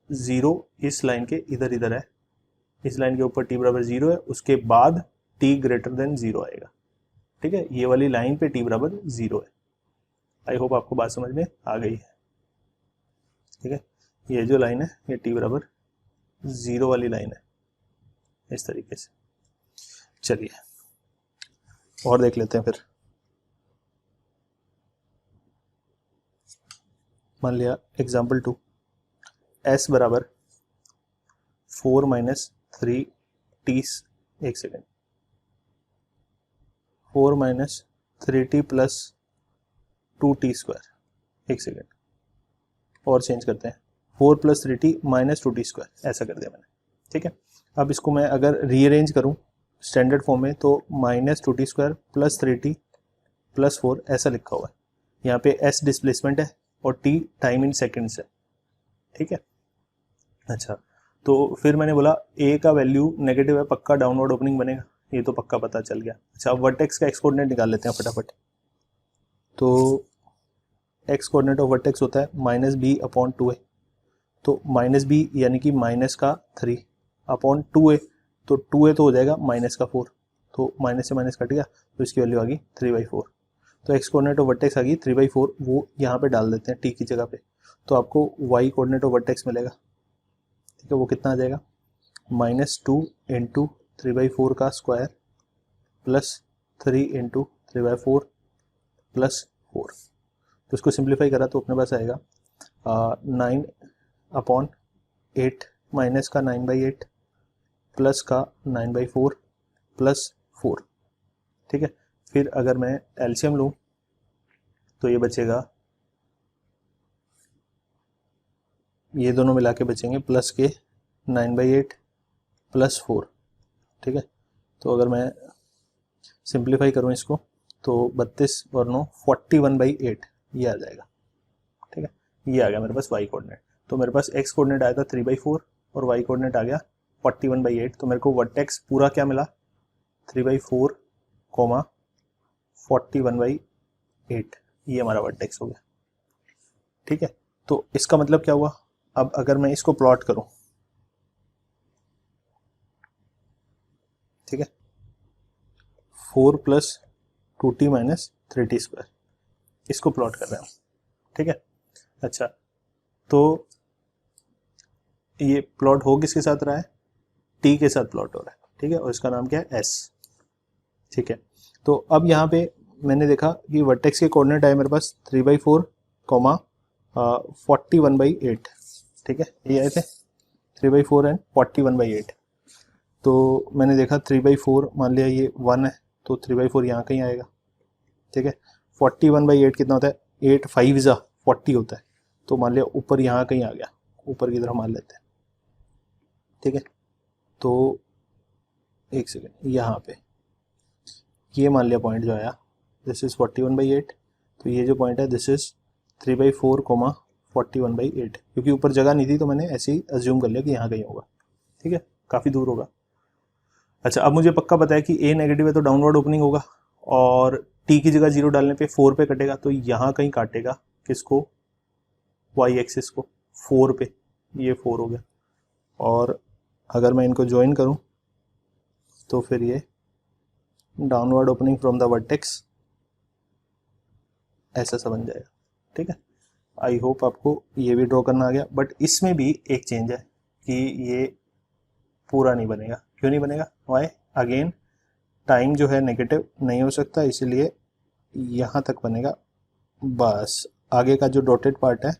0 इस लाइन के इधर इधर है, इस लाइन के ऊपर t बराबर 0 है, उसके बाद t ग्रेटर देन 0 आएगा, ठीक है। ये वाली लाइन पे t बराबर 0 है। आई होप आपको बात समझ में आ गई है, ठीक है। ये जो लाइन है ये t बराबर 0 वाली लाइन है, इस तरीके से। चलिए और देख लेते हैं फिर। मान लिया एग्जाम्पल 2, s बराबर 4 - 3t, एक सेकेंड, 4 - 3t + 2t स्क्वायर, एक सेकेंड और चेंज करते हैं, 4 + 3t - 2t स्क्वायर, ऐसा कर दिया मैंने, ठीक है। अब इसको मैं अगर रीअरेंज करूं स्टैंडर्ड फॉर्म में तो -2t स्क्वायर + 3t + 4 ऐसा लिखा हुआ है। यहाँ पे s डिस्प्लेसमेंट है और t टाइम इन सेकेंड्स है, ठीक है। अच्छा, तो फिर मैंने बोला a का वैल्यू नेगेटिव है, पक्का डाउनवर्ड ओपनिंग बनेगा, ये तो पक्का पता चल गया। अच्छा, अब वर्टेक्स का एक्स कोऑर्डिनेट निकाल लेते हैं फटाफट। तो एक्स कोऑर्डिनेट ऑफ वर्टेक्स होता है -b/2a, तो -b यानी कि -3 अपॉन 2a, तो 2a तो हो जाएगा -4, तो माइनस से माइनस कट गया तो इसकी वैल्यू आ गई 3/4। तो एक्स कोऑर्डिनेट ऑफ वर्टेक्स आ गई 3/4, वो यहाँ पे डाल देते हैं t की जगह पे, तो आपको y कोऑर्डिनेट ऑफ वर्टेक्स मिलेगा, ठीक है। वो कितना आ जाएगा, -2 × 3/4 का स्क्वायर प्लस 3 × 3/4 + 4। तो इसको सिंप्लीफाई करा तो अपने पास आएगा 9/8 माइनस का 9/8 प्लस का 9/4 + 4, ठीक है। फिर अगर मैं एलसीएम लूँ तो ये बचेगा, ये दोनों मिला के बचेंगे प्लस के 9/8 + 4, ठीक है। तो अगर मैं सिंप्लीफाई करूँ इसको तो 32 और 9 41/8 ये आ जाएगा, ठीक है। ये आ गया मेरे पास y कोऑर्डिनेट। तो मेरे पास x कोऑर्डिनेट आया था 3/4 और y कोऑर्डिनेट आ गया 41/8। तो मेरे को वर्टेक्स पूरा क्या मिला, 3/4, 41/8, ये हमारा वर्टेक्स हो गया, ठीक है। तो इसका मतलब क्या हुआ, अब अगर मैं इसको प्लॉट करूं ठीक है, 4 plus 2t minus 3t square, इसको प्लॉट कर रहे हैं, ठीक है। अच्छा, तो ये प्लॉट हो किसके साथ रहा है, t के साथ प्लॉट हो रहा है, ठीक है, और इसका नाम क्या है, s, ठीक है। तो अब यहाँ पे मैंने देखा कि वर्टेक्स के कोऑर्डिनेट आए मेरे पास 3/4, 41/8, ठीक है, ये आए थे 3/4 एंड 41/8। तो मैंने देखा 3/4, मान लिया ये 1 है, तो 3/4 यहाँ कहीं आएगा, ठीक है। 41/8 कितना होता है, 8 5 जा 40 होता है, तो मान लिया ऊपर यहाँ कहीं आ गया, ऊपर की तरफ मान लेते हैं, ठीक है। तो एक सेकेंड, यहाँ पे ये मान लिया पॉइंट जो आया, दिस इज 41/8, तो ये जो पॉइंट है दिस इज 3/4, 41/8, क्योंकि ऊपर जगह नहीं थी तो मैंने ऐसे ही अज्यूम कर लिया कि यहाँ कहीं होगा, ठीक है, काफ़ी दूर होगा। अच्छा, अब मुझे पक्का पता है कि a नेगेटिव है तो डाउनवर्ड ओपनिंग होगा, और t की जगह 0 डालने पे 4 पे कटेगा, तो यहाँ कहीं काटेगा किसको, y एक्सिस को 4 पे, ये 4 हो गया। और अगर मैं इनको ज्वाइन करूँ तो फिर ये downward opening from the vertex ऐसा सा बन जाएगा, ठीक है। आई होप आपको ये भी ड्रॉ करना आ गया, बट इसमें भी एक चेंज है कि ये पूरा नहीं बनेगा। क्यों नहीं बनेगा, वाई, अगेन टाइम जो है नेगेटिव नहीं हो सकता, इसलिए यहाँ तक बनेगा बस। आगे का जो डॉटेड पार्ट है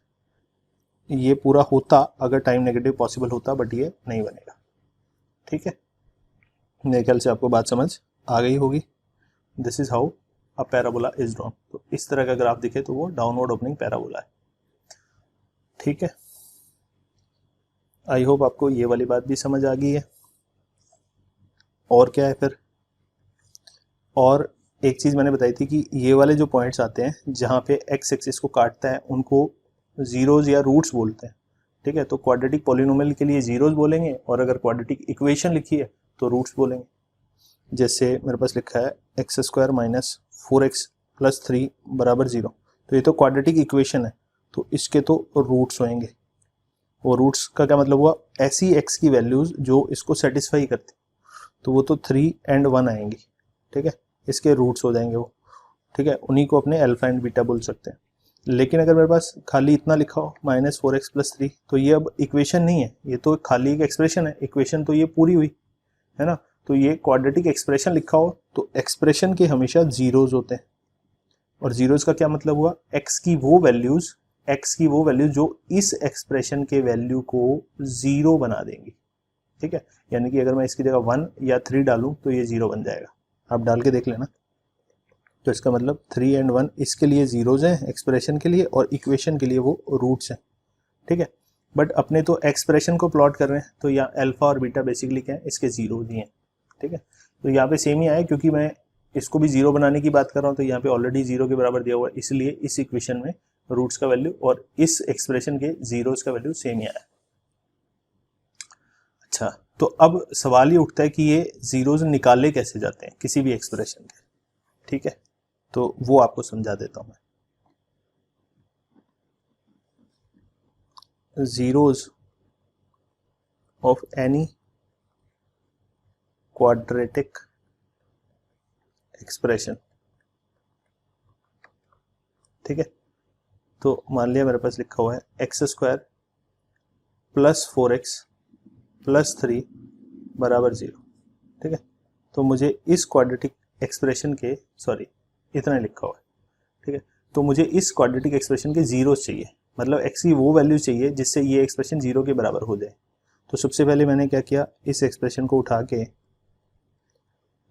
ये पूरा होता अगर टाइम नेगेटिव पॉसिबल होता, बट ये नहीं बनेगा, ठीक है। मेरे ख्याल से आपको बात समझ आ गई होगी। This is how a parabola is drawn. तो इस तरह का ग्राफ दिखे तो वो डाउनवर्ड ओपनिंग पैराबोला है, ठीक है। आई होप आपको ये वाली बात भी समझ आ गई है। और क्या है फिर, और एक चीज मैंने बताई थी कि ये वाले जो पॉइंट्स आते हैं जहाँ पे एक्स एक्सिस को काटता है उनको जीरोज या रूट्स बोलते हैं, ठीक है। तो क्वाड्रेटिक पॉलिनोमियल के लिए जीरोज बोलेंगे, और अगर क्वाड्रेटिक इक्वेशन लिखी है तो रूट्स बोलेंगे। जैसे मेरे पास लिखा है x² माइनस 4x प्लस 3 बराबर 0, तो ये तो क्वाड्रेटिक इक्वेशन है, तो इसके तो रूट्स होंगे। वो रूट्स का क्या मतलब हुआ, ऐसी x की वैल्यूज जो इसको सेटिस्फाई करती, तो वो तो 3 एंड 1 आएंगी, ठीक है, इसके रूट्स हो जाएंगे वो, ठीक है। उन्हीं को अपने अल्फा एंड बीटा बोल सकते हैं। लेकिन अगर मेरे पास खाली इतना लिखा हो -4x प्लस 3, तो ये अब इक्वेशन नहीं है, ये तो खाली एक एक्सप्रेशन है। इक्वेशन तो ये पूरी हुई है ना, तो ये क्वाड्रेटिक एक्सप्रेशन लिखा हो तो एक्सप्रेशन के हमेशा जीरोज होते हैं, और जीरोज का क्या मतलब हुआ, x की वो वैल्यूज जो इस एक्सप्रेशन के वैल्यू को 0 बना देंगी, ठीक है। यानी कि अगर मैं इसकी जगह 1 या 3 डालूं तो ये 0 बन जाएगा, आप डाल के देख लेना। तो इसका मतलब 3 एंड 1 इसके लिए जीरोज हैं एक्सप्रेशन के लिए, और इक्वेशन के लिए वो रूट्स हैं, ठीक है। बट अपने तो एक्सप्रेशन को प्लॉट कर रहे हैं, तो यहाँ अल्फा और बीटा बेसिकली क्या है, इसके जीरोज ही हैं, ठीक है। तो यहाँ पे सेम ही आया, क्योंकि मैं इसको भी 0 बनाने की बात कर रहा हूँ, तो यहाँ पे ऑलरेडी 0 के बराबर दिया हुआ है, इसलिए इस इक्वेशन में रूट्स का वैल्यू और इस एक्सप्रेशन के जीरोज का वैल्यू सेम ही आया। अच्छा, तो अब सवाल ये उठता है कि ये जीरोज निकाले कैसे जाते हैं किसी भी एक्सप्रेशन के, ठीक है। तो वो आपको समझा देता हूं मैं। Zeros of any quadratic expression, ठीक है। तो मान लिया मेरे पास लिखा हुआ है x² प्लस 4x प्लस 3 बराबर 0, ठीक है। तो मुझे इस क्वाड्रेटिक एक्सप्रेशन के, सॉरी इतना लिखा हुआ है, ठीक है। तो मुझे इस क्वाड्रेटिक एक्सप्रेशन के जीरोस चाहिए, मतलब x की वो वैल्यू चाहिए जिससे ये एक्सप्रेशन 0 के बराबर हो जाए। तो सबसे पहले मैंने क्या किया, इस एक्सप्रेशन को उठा के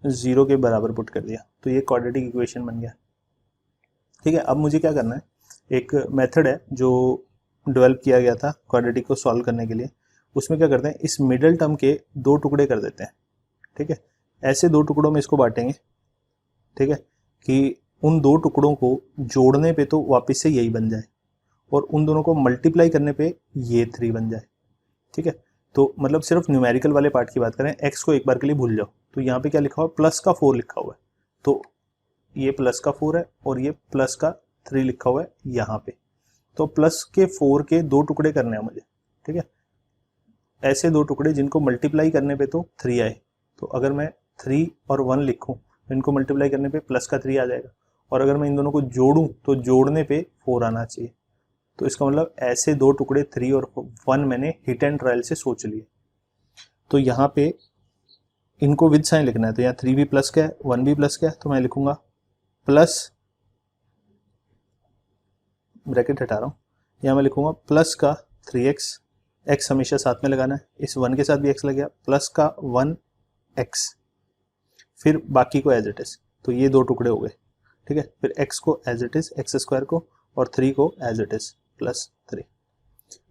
0 के बराबर पुट कर दिया, तो ये क्वाड्रेटिक इक्वेशन बन गया, ठीक है। अब मुझे क्या करना है, एक मेथड है जो डेवलप किया गया था क्वाड्रेटिक को सॉल्व करने के लिए। उसमें क्या करते हैं, इस मिडिल टर्म के 2 टुकड़े कर देते हैं, ठीक है। ऐसे 2 टुकड़ों में इसको बांटेंगे, ठीक है, कि उन 2 टुकड़ों को जोड़ने पे तो वापस से यही बन जाए, और उन दोनों को मल्टीप्लाई करने पे ये 3 बन जाए, ठीक है। तो मतलब सिर्फ न्यूमेरिकल वाले पार्ट की बात करें, x को एक बार के लिए भूल जाओ, तो यहाँ पे क्या लिखा हुआ है, प्लस का 4 लिखा हुआ है, तो ये प्लस का 4 है और ये प्लस का 3 लिखा हुआ है यहाँ पे। तो प्लस के 4 के 2 टुकड़े करने हैं मुझे, ठीक है। ऐसे 2 टुकड़े जिनको मल्टीप्लाई करने पे तो 3 आए, तो अगर मैं 3 और 1 लिखूं, इनको मल्टीप्लाई करने पे प्लस का 3 आ जाएगा, और अगर मैं इन दोनों को जोड़ूं तो जोड़ने पे 4 आना चाहिए। तो इसका मतलब ऐसे दो टुकड़े 3 और 1 मैंने हिट एंड ट्रायल से सोच लिए। तो यहाँ पे इनको विद साइन लिखना है, तो यहाँ 3 भी प्लस का है 1 भी प्लस का है, तो मैं लिखूंगा प्लस, ब्रैकेट हटा रहा हूँ, यहाँ मैं लिखूंगा प्लस का 3x, x हमेशा साथ में लगाना है, इस 1 के साथ भी x लग गया, प्लस का 1x, फिर बाकी को एज इट इज, तो ये दो टुकड़े हो गए, ठीक है। फिर x को as it is x square को, और 3 को एज इट इज प्लस 3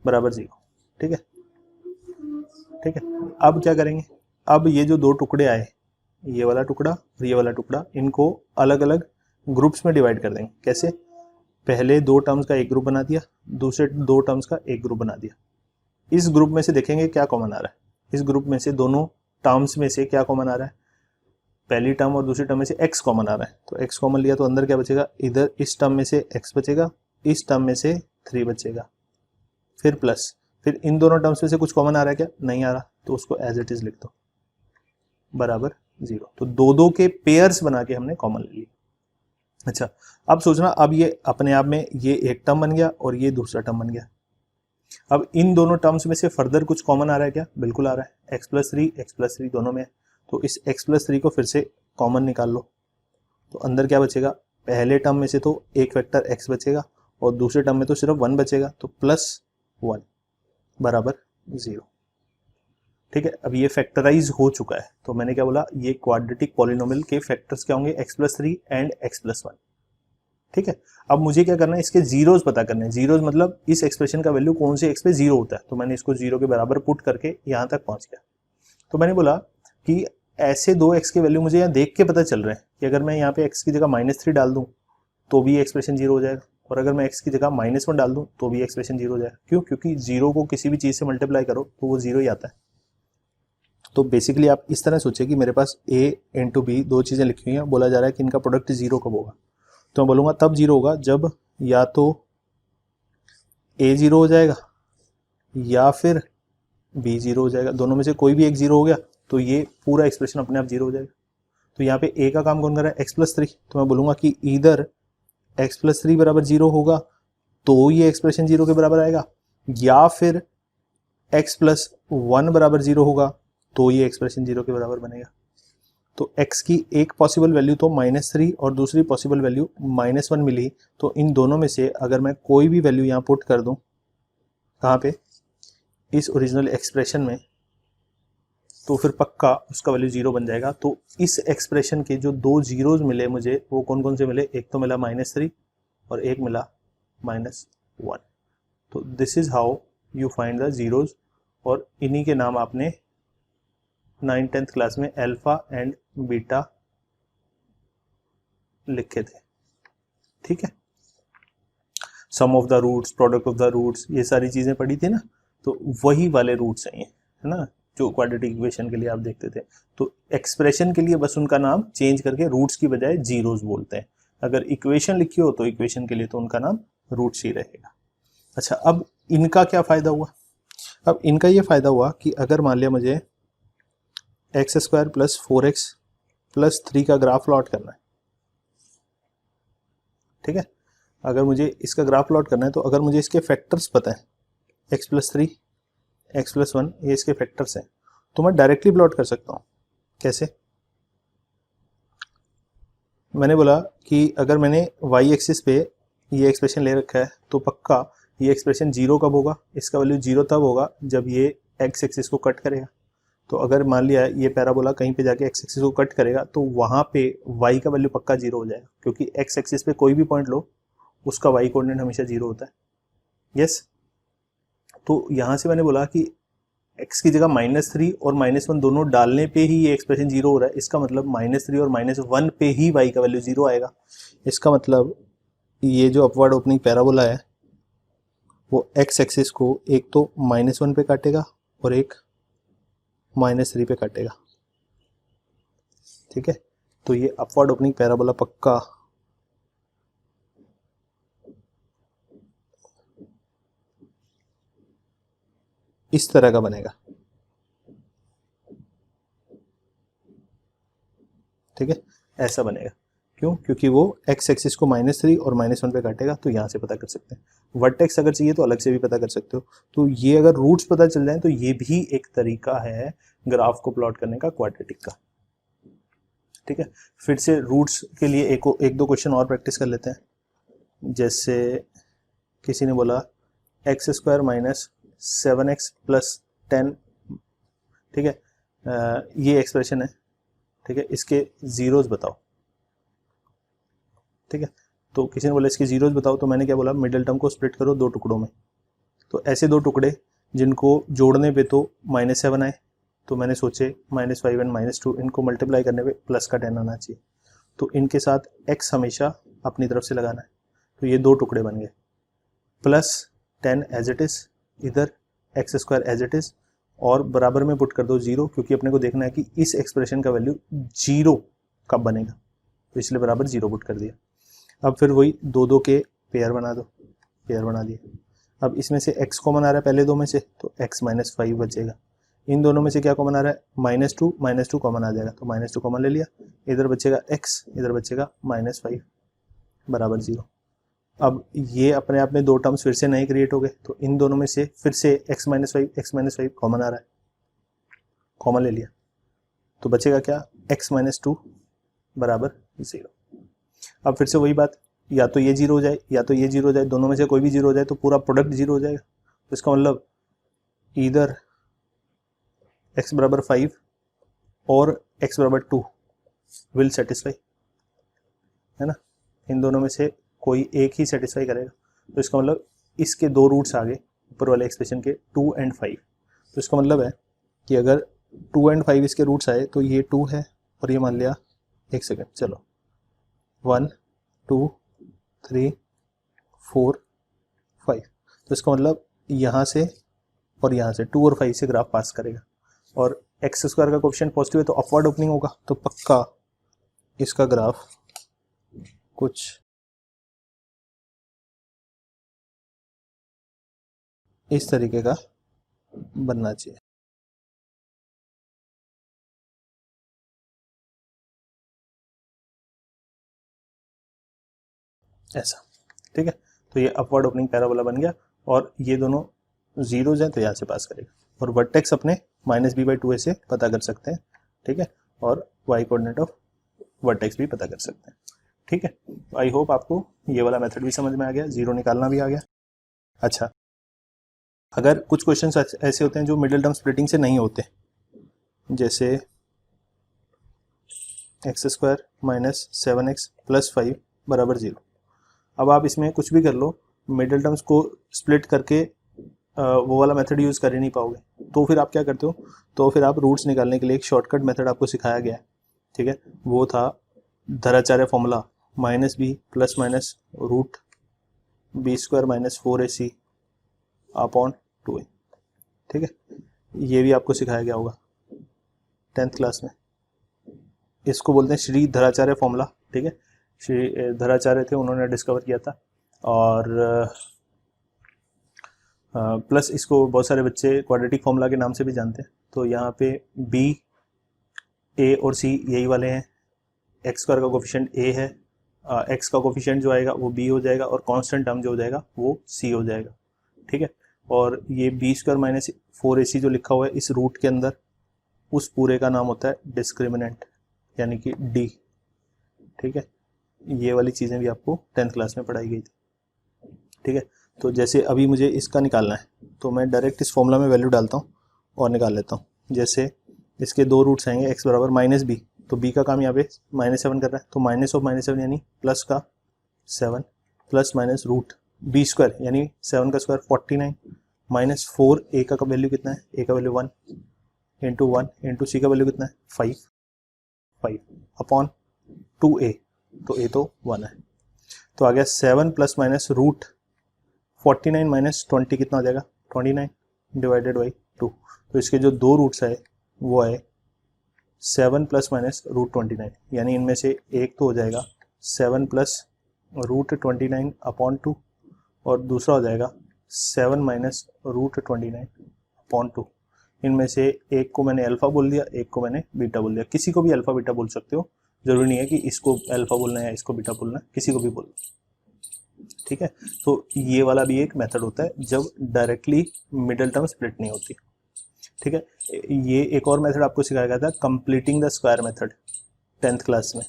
बराबर 0, ठीक है, ठीक है। अब क्या करेंगे, अब ये जो दो टुकड़े आए, ये वाला टुकड़ा और ये वाला टुकड़ा, इनको अलग अलग ग्रुप्स में डिवाइड कर देंगे। कैसे, पहले दो टर्म्स का एक ग्रुप बना दिया, दूसरे दो टर्म्स का एक ग्रुप बना दिया। इस ग्रुप में से देखेंगे क्या कॉमन आ रहा है, इस ग्रुप में से दोनों टर्म्स में से क्या कॉमन आ रहा है, पहली टर्म और दूसरी टर्म में से x कॉमन आ रहा है, तो x कॉमन लिया तो अंदर क्या बचेगा, इधर इस टर्म में से x बचेगा, इस टर्म में से 3 बचेगा, फिर प्लस, फिर इन दोनों टर्म्स में से कुछ कॉमन आ रहा है क्या, नहीं आ रहा, तो उसको एज इट इज लिख दो बराबर 0। तो दो दो के पेयर्स बना के हमने कॉमन ले लिया। अच्छा, अब सोचना, अब ये अपने आप में ये एक टर्म बन गया और ये दूसरा टर्म बन गया। अब इन दोनों टर्म्स में से फर्दर कुछ कॉमन आ रहा है क्या, बिल्कुल आ रहा है, x+3 दोनों में है, तो इस x+3 को फिर से कॉमन निकाल लो, तो अंदर क्या बचेगा, पहले टर्म में से तो एक वेक्टर x बचेगा और दूसरे टर्म में तो सिर्फ 1 बचेगा, तो +1 बराबर 0, ठीक है। अब ये फैक्टराइज हो चुका है, तो मैंने क्या बोला, ये क्वाड्रेटिक पॉलिनोमियल के फैक्टर्स क्या होंगे, x+3 एंड x+1, ठीक है। अब मुझे क्या करना है, इसके जीरोज पता करने हैं। जीरोज मतलब इस एक्सप्रेशन का वैल्यू कौन से x पे 0 होता है, तो मैंने इसको 0 के बराबर पुट करके यहाँ तक पहुंच गया। तो मैंने बोला कि ऐसे दो x के वैल्यू मुझे यहाँ देख के पता चल रहे हैं कि अगर मैं यहाँ पे x की जगह -3 डाल दूं तो भी एक्सप्रेशन 0 हो जाएगा, और अगर मैं x की जगह -1 डाल दूं तो भी एक्सप्रेशन 0 हो जाएगा। क्यों, क्योंकि 0 को किसी भी चीज से मल्टीप्लाई करो तो वो 0 ही आता है। तो बेसिकली आप इस तरह सोचिए कि मेरे पास a इंटू बी दो चीजें लिखी हुई हैं, बोला जा रहा है कि इनका प्रोडक्ट 0 कब होगा, तो मैं बोलूँगा तब 0 होगा जब या तो a 0 हो जाएगा या फिर b 0 हो जाएगा, दोनों में से कोई भी एक 0 हो गया तो ये पूरा एक्सप्रेशन अपने आप 0 हो जाएगा। तो यहाँ पे a का काम कौन कर रहा है, x+3, तो मैं बोलूँगा कि इधर x+3 बराबर 0 होगा तो ये एक्सप्रेशन 0 के बराबर आएगा, या फिर x+1 बराबर 0 होगा तो ये एक्सप्रेशन 0 के बराबर बनेगा। तो x की एक पॉसिबल वैल्यू तो -3 और दूसरी पॉसिबल वैल्यू -1 मिली, तो इन दोनों में से अगर मैं कोई भी वैल्यू यहाँ पुट कर दूं, कहाँ पे, इस ओरिजिनल एक्सप्रेशन में, तो फिर पक्का उसका वैल्यू 0 बन जाएगा। तो इस एक्सप्रेशन के जो दो जीरोज मिले मुझे, वो कौन कौन से मिले, एक तो मिला -3 और एक मिला -1। तो this is how you find the zeros, और इन्हीं के नाम आपने 9th-10th क्लास में अल्फा एंड बीटा लिखे थे, ठीक है। Sum of the roots, product of the roots, ये सारी चीजें पढ़ी थी ना, तो वही वाले रूट्स हैं ये, है ना, जो क्वाड्रेटिक इक्वेशन के लिए आप देखते थे। तो एक्सप्रेशन के लिए बस उनका नाम चेंज करके रूट्स की बजाय जीरोस बोलते हैं। अगर इक्वेशन लिखी हो तो इक्वेशन के लिए तो उनका नाम रूट्स ही रहेगा। अच्छा, अब इनका क्या फायदा हुआ, अब इनका ये फायदा हुआ कि अगर मान लिया मुझे x² + 4x + 3 का ग्राफ प्लॉट करना है, ठीक है। अगर मुझे इसका ग्राफ प्लॉट करना है, तो अगर मुझे इसके फैक्टर्स पता है, x+3 x+1 ये इसके फैक्टर्स हैं, तो मैं डायरेक्टली प्लॉट कर सकता हूँ। कैसे, मैंने बोला कि अगर मैंने y एक्सिस पे ये एक्सप्रेशन ले रखा है तो पक्का ये एक्सप्रेशन 0 कब होगा, इसका वैल्यू 0 तब होगा जब ये x एक्सिस को कट करेगा। तो अगर मान लिया ये पैराबोला कहीं पे जाके x एक्सिस को कट करेगा तो वहां पे y का वैल्यू पक्का 0 हो जाएगा, क्योंकि x एक्सिस पे कोई भी पॉइंट लो उसका y कोऑर्डिनेट हमेशा 0 होता है। यस, तो यहां से मैंने बोला कि x की जगह -3 और -1 दोनों डालने पे ही ये एक्सप्रेशन 0 हो रहा है, इसका मतलब -3 और -1 पे ही y का वैल्यू 0 आएगा। इसका मतलब ये जो अपवर्ड ओपनिंग पैराबोला है वो x एक्सिस को एक तो -1 पे काटेगा और एक -3 पे काटेगा, ठीक है। तो ये अपवर्ड ओपनिंग पैराबोला पक्का इस तरह का बनेगा। ठीक है, ऐसा बनेगा। क्यों? क्योंकि वो एक्स एक्सिस को -3 और -1 पे काटेगा, तो यहाँ से पता कर सकते हैं। वर्टेक्स अगर चाहिए तो अलग से भी पता कर सकते हो। तो ये अगर रूट्स पता चल जाए तो ये भी एक तरीका है ग्राफ को प्लॉट करने का क्वाड्रेटिक का। ठीक है, फिर से रूट्स के लिए एक दो क्वेश्चन और प्रैक्टिस कर लेते हैं। जैसे किसी ने बोला x² - 7x + 10, ठीक है, ये एक्सप्रेशन है, ठीक है, इसके जीरोस बताओ। ठीक है, तो किसी ने बोला इसके जीरोस बताओ, तो मैंने क्या बोला, मिडिल टर्म को स्प्लिट करो दो टुकड़ों में। तो ऐसे दो टुकड़े जिनको जोड़ने पे तो -7 आए, तो मैंने सोचे -5 एंड -2, इनको मल्टीप्लाई करने पे प्लस का 10 आना चाहिए। तो इनके साथ x हमेशा अपनी तरफ से लगाना है। तो ये दो टुकड़े बन गए, +10 एज इट इज, इधर x² एज इट इज, और बराबर में पुट कर दो 0, क्योंकि अपने को देखना है कि इस एक्सप्रेशन का वैल्यू 0 कब बनेगा, तो इसलिए बराबर 0 पुट कर दिया। अब फिर वही दो दो के पेयर बना दो, पेयर बना दिए। अब इसमें से x कॉमन आ रहा है पहले दो में से, तो x - 5 बचेगा। इन दोनों में से क्या कॉमन आ रहा है, -2 कॉमन आ जाएगा, तो -2 कॉमन ले लिया। इधर बचेगा x, इधर बचेगा -5 बराबर 0। अब ये अपने आप में दो टर्म्स फिर से नए क्रिएट हो गए, तो इन दोनों में से फिर से x - 5 कॉमन आ रहा है, कॉमन ले लिया, तो बचेगा क्या, x - 2 बराबर 0। अब फिर से वही बात, या तो ये 0 हो जाए या तो ये 0 हो जाए, दोनों में से कोई भी 0 हो जाए तो पूरा प्रोडक्ट 0 हो जाएगा। तो इसका मतलब इधर x बराबर 5 और x बराबर 2 विल सेटिस्फाई, है ना, इन दोनों में से कोई एक ही सेटिस्फाई करेगा। तो इसका मतलब इसके दो रूट्स आ गए ऊपर वाले एक्सप्रेशन के, 2 और 5। तो इसका मतलब है कि अगर 2 और 5 इसके रूट्स आए तो ये 2 है, और ये मान लिया, एक सेकेंड, चलो, 1 2 3 4 5। तो इसका मतलब यहाँ से और यहाँ से 2 और 5 से ग्राफ पास करेगा, और x² का कोएफिशिएंट पॉजिटिव है तो अपवर्ड ओपनिंग होगा, तो पक्का इसका ग्राफ कुछ इस तरीके का बनना चाहिए, ऐसा। ठीक है, तो ये अपवर्ड ओपनिंग पैराबोला बन गया, और ये दोनों जीरोज हैं तो यहाँ से पास करेगा, और वर्टेक्स अपने -b/2a से पता कर सकते हैं। ठीक है, और y कोऑर्डिनेट ऑफ वर्टेक्स भी पता कर सकते हैं। ठीक है, आई होप आपको ये वाला मेथड भी समझ में आ गया, जीरो निकालना भी आ गया। अच्छा, अगर कुछ क्वेश्चन ऐसे होते हैं जो मिडिल टर्म स्प्लिटिंग से नहीं होते, जैसे x² - 7x + 5 बराबर 0। अब आप इसमें कुछ भी कर लो, मिडिल टर्म्स को स्प्लिट करके वो वाला मेथड यूज़ कर ही नहीं पाओगे, तो फिर आप क्या करते हो, तो फिर आप रूट्स निकालने के लिए एक शॉर्टकट मेथड आपको सिखाया गया है। ठीक है, वो था धराचार्य formula, -b ± √b² - 4ac upon 2a। ठीक है, ये भी आपको सिखाया गया होगा 10th क्लास में। इसको बोलते हैं श्री धराचार्य फॉर्मूला। ठीक है, श्री धराचार्य थे, उन्होंने डिस्कवर किया था, और प्लस इसको बहुत सारे बच्चे क्वाड्रेटिक फॉर्मूला के नाम से भी जानते हैं। तो यहाँ पे b, a और c यही वाले हैं, x² का कोफिशिएंट a है, x का कोफिशिएंट जो आएगा वो b हो जाएगा, और कांस्टेंट टर्म जो हो जाएगा वो c हो जाएगा। ठीक है, और ये b² - 4ac जो लिखा हुआ है इस रूट के अंदर, उस पूरे का नाम होता है डिस्क्रिमिनेंट, यानी कि d। ठीक है, ये वाली चीज़ें भी आपको 10th क्लास में पढ़ाई गई थी। ठीक है, तो जैसे अभी मुझे इसका निकालना है, तो मैं डायरेक्ट इस फॉर्मूला में वैल्यू डालता हूँ और निकाल लेता हूँ। जैसे इसके दो रूट्स आएंगे, x बराबर -b, तो b का काम यहाँ पे -7 कर रहा है, तो -7 यानी प्लस का 7 प्लस माइनस रूट b² यानी 7 का स्क्वायर 49 -4 a का वैल्यू कितना है, a का वैल्यू 1 इंटू 1 इंटू c का वैल्यू कितना है 5 अपॉन 2a, तो a तो 1 है, तो आ गया 7 प्लस माइनस रूट 49 माइनस 20 कितना हो जाएगा 29 डिवाइडेड बाई 2। तो इसके जो दो रूट्स आए वो आए 7 प्लस माइनस रूट 29, यानी इनमें से एक तो हो जाएगा 7 प्लस रूट 29 अपॉन 2, और दूसरा हो जाएगा 7 माइनस रूट 29 अपॉन 2। इनमें से एक को मैंने अल्फा बोल दिया, एक को मैंने बीटा बोल दिया, किसी को भी अल्फा बीटा बोल सकते हो, जरूरी नहीं है कि इसको अल्फा बोलना है या इसको बीटा बोलना है, किसी को भी बोलना, ठीक है। तो ये वाला भी एक मेथड होता है जब डायरेक्टली मिडिल टर्म स्प्लिट नहीं होती, ठीक है। ये एक और मेथड आपको सिखाया गया था, completing the square method, 10th class में।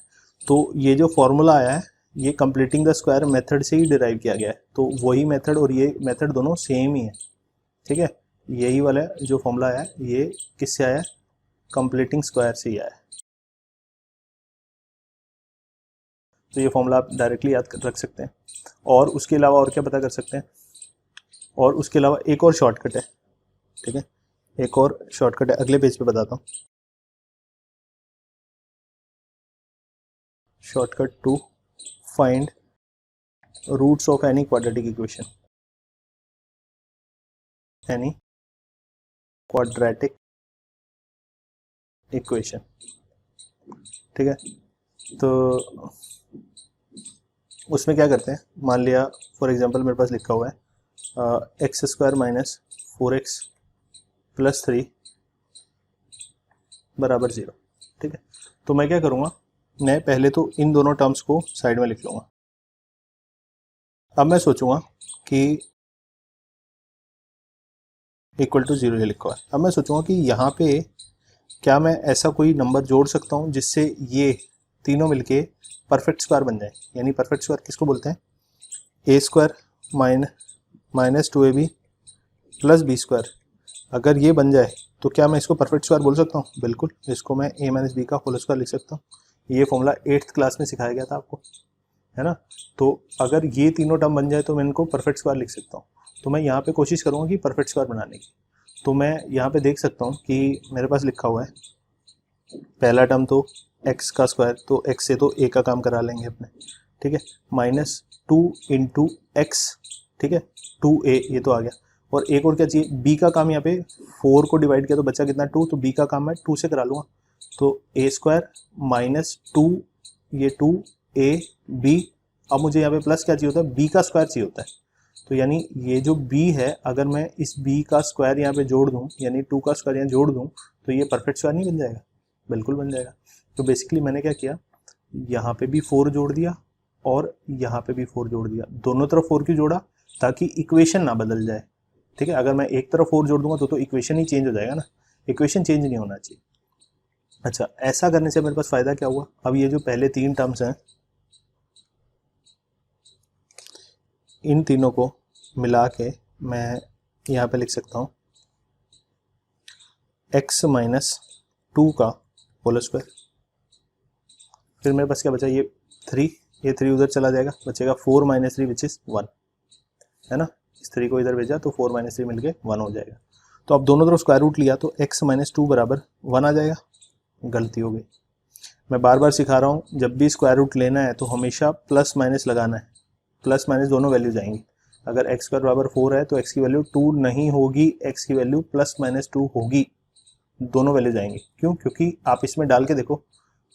तो ये जो फॉर्मूला आया है ये कंप्लीटिंग द स्क्वायर मेथड से ही डिराइव किया गया है, तो वही मेथड और ये मेथड दोनों सेम ही है, ठीक है। यही वाला जो फॉर्मूला आया है ये किससे आया है, कंप्लीटिंग स्क्वायर से ही आया है। तो ये फॉर्मूला आप डायरेक्टली याद रख सकते हैं। और उसके अलावा और क्या पता कर सकते हैं, और उसके अलावा एक और शॉर्टकट है, ठीक है, एक और शॉर्टकट है, अगले पेज पे बताता हूँ। Shortcut to find roots of any quadratic equation, any quadratic equation, ठीक है। तो उसमें क्या करते हैं, मान लिया फॉर एग्जांपल मेरे पास लिखा हुआ है x square minus 4x plus 3 बराबर 0, ठीक है। तो मैं क्या करूँगा, मैं पहले तो इन दोनों टर्म्स को साइड में लिख लूँगा। अब मैं सोचूंगा कि इक्वल टू 0 ये लिखा हुआ है। अब मैं सोचूंगा कि यहाँ पे क्या मैं ऐसा कोई नंबर जोड़ सकता हूँ जिससे ये तीनों मिलके परफेक्ट स्क्वायर बन जाए। यानी परफेक्ट स्क्वायर किसको बोलते हैं, a square minus 2ab plus b square. अगर ये बन जाए तो क्या मैं इसको परफेक्ट स्क्वायर बोल सकता हूँ, बिल्कुल। इसको मैं a माइनस बी का होल स्क्वायर लिख सकता हूँ। ये फॉर्मूला 8th क्लास में सिखाया गया था आपको, है ना। तो अगर ये तीनों टर्म बन जाए तो मैं इनको परफेक्ट स्क्वायर लिख सकता हूँ। तो मैं यहाँ पे कोशिश करूँगा कि परफेक्ट स्क्वायर बनाने की। तो मैं यहाँ पे देख सकता हूँ कि मेरे पास लिखा हुआ है पहला टर्म तो x का स्क्वायर, तो x से तो a का काम करा लेंगे अपने, ठीक है, माइनस 2 इंटू एक्स, ठीक है, 2a ये तो आ गया। और एक और क्या चाहिए, b का काम, यहाँ पे 4 को डिवाइड किया तो बचा कितना 2, तो b का काम मैं 2 से करा लूँगा। तो a स्क्वायर माइनस 2 ये 2ab, अब मुझे यहाँ पे प्लस क्या चाहिए होता है, b का स्क्वायर चाहिए होता है। तो यानी ये जो b है, अगर मैं इस b का स्क्वायर यहाँ पे जोड़ दूँ, यानी 2 का स्क्वायर यहाँ जोड़ दूँ, तो ये परफेक्ट स्क्वायर नहीं बन जाएगा, बिल्कुल बन जाएगा। तो बेसिकली मैंने क्या किया, यहाँ पे भी 4 जोड़ दिया और यहाँ पे भी 4 जोड़ दिया। दोनों तरफ 4 क्यों जोड़ा, ताकि इक्वेशन ना बदल जाए, ठीक है। अगर मैं एक तरफ 4 जोड़ दूंगा तो इक्वेशन ही चेंज हो जाएगा ना, इक्वेशन चेंज नहीं होना चाहिए। अच्छा, ऐसा करने से मेरे पास फायदा क्या हुआ, अब ये जो पहले 3 टर्म्स हैं इन तीनों को मिला के मैं यहाँ पे लिख सकता हूँ x माइनस 2 का होल स्क्वायर। फिर मेरे पास क्या बचा, ये 3, ये 3 उधर चला जाएगा, बचेगा 4 माइनस 3 विच इज 1, है ना। इस 3 को इधर भेजा तो 4 माइनस 3 मिलके 1 हो जाएगा। तो अब दोनों तरफ स्क्वायर रूट लिया तो x माइनस 2 बराबर 1 आ जाएगा। गलती हो गई, मैं बार बार सिखा रहा हूँ, जब भी स्क्वायर रूट लेना है तो हमेशा प्लस माइनस लगाना है, प्लस माइनस दोनों वैल्यू जाएंगी। अगर x स्क्वायर बराबर 4 है तो x की वैल्यू 2 नहीं होगी, x की वैल्यू प्लस माइनस 2 होगी, दोनों वैल्यू जाएंगी। क्यों, क्योंकि आप इसमें डाल के देखो,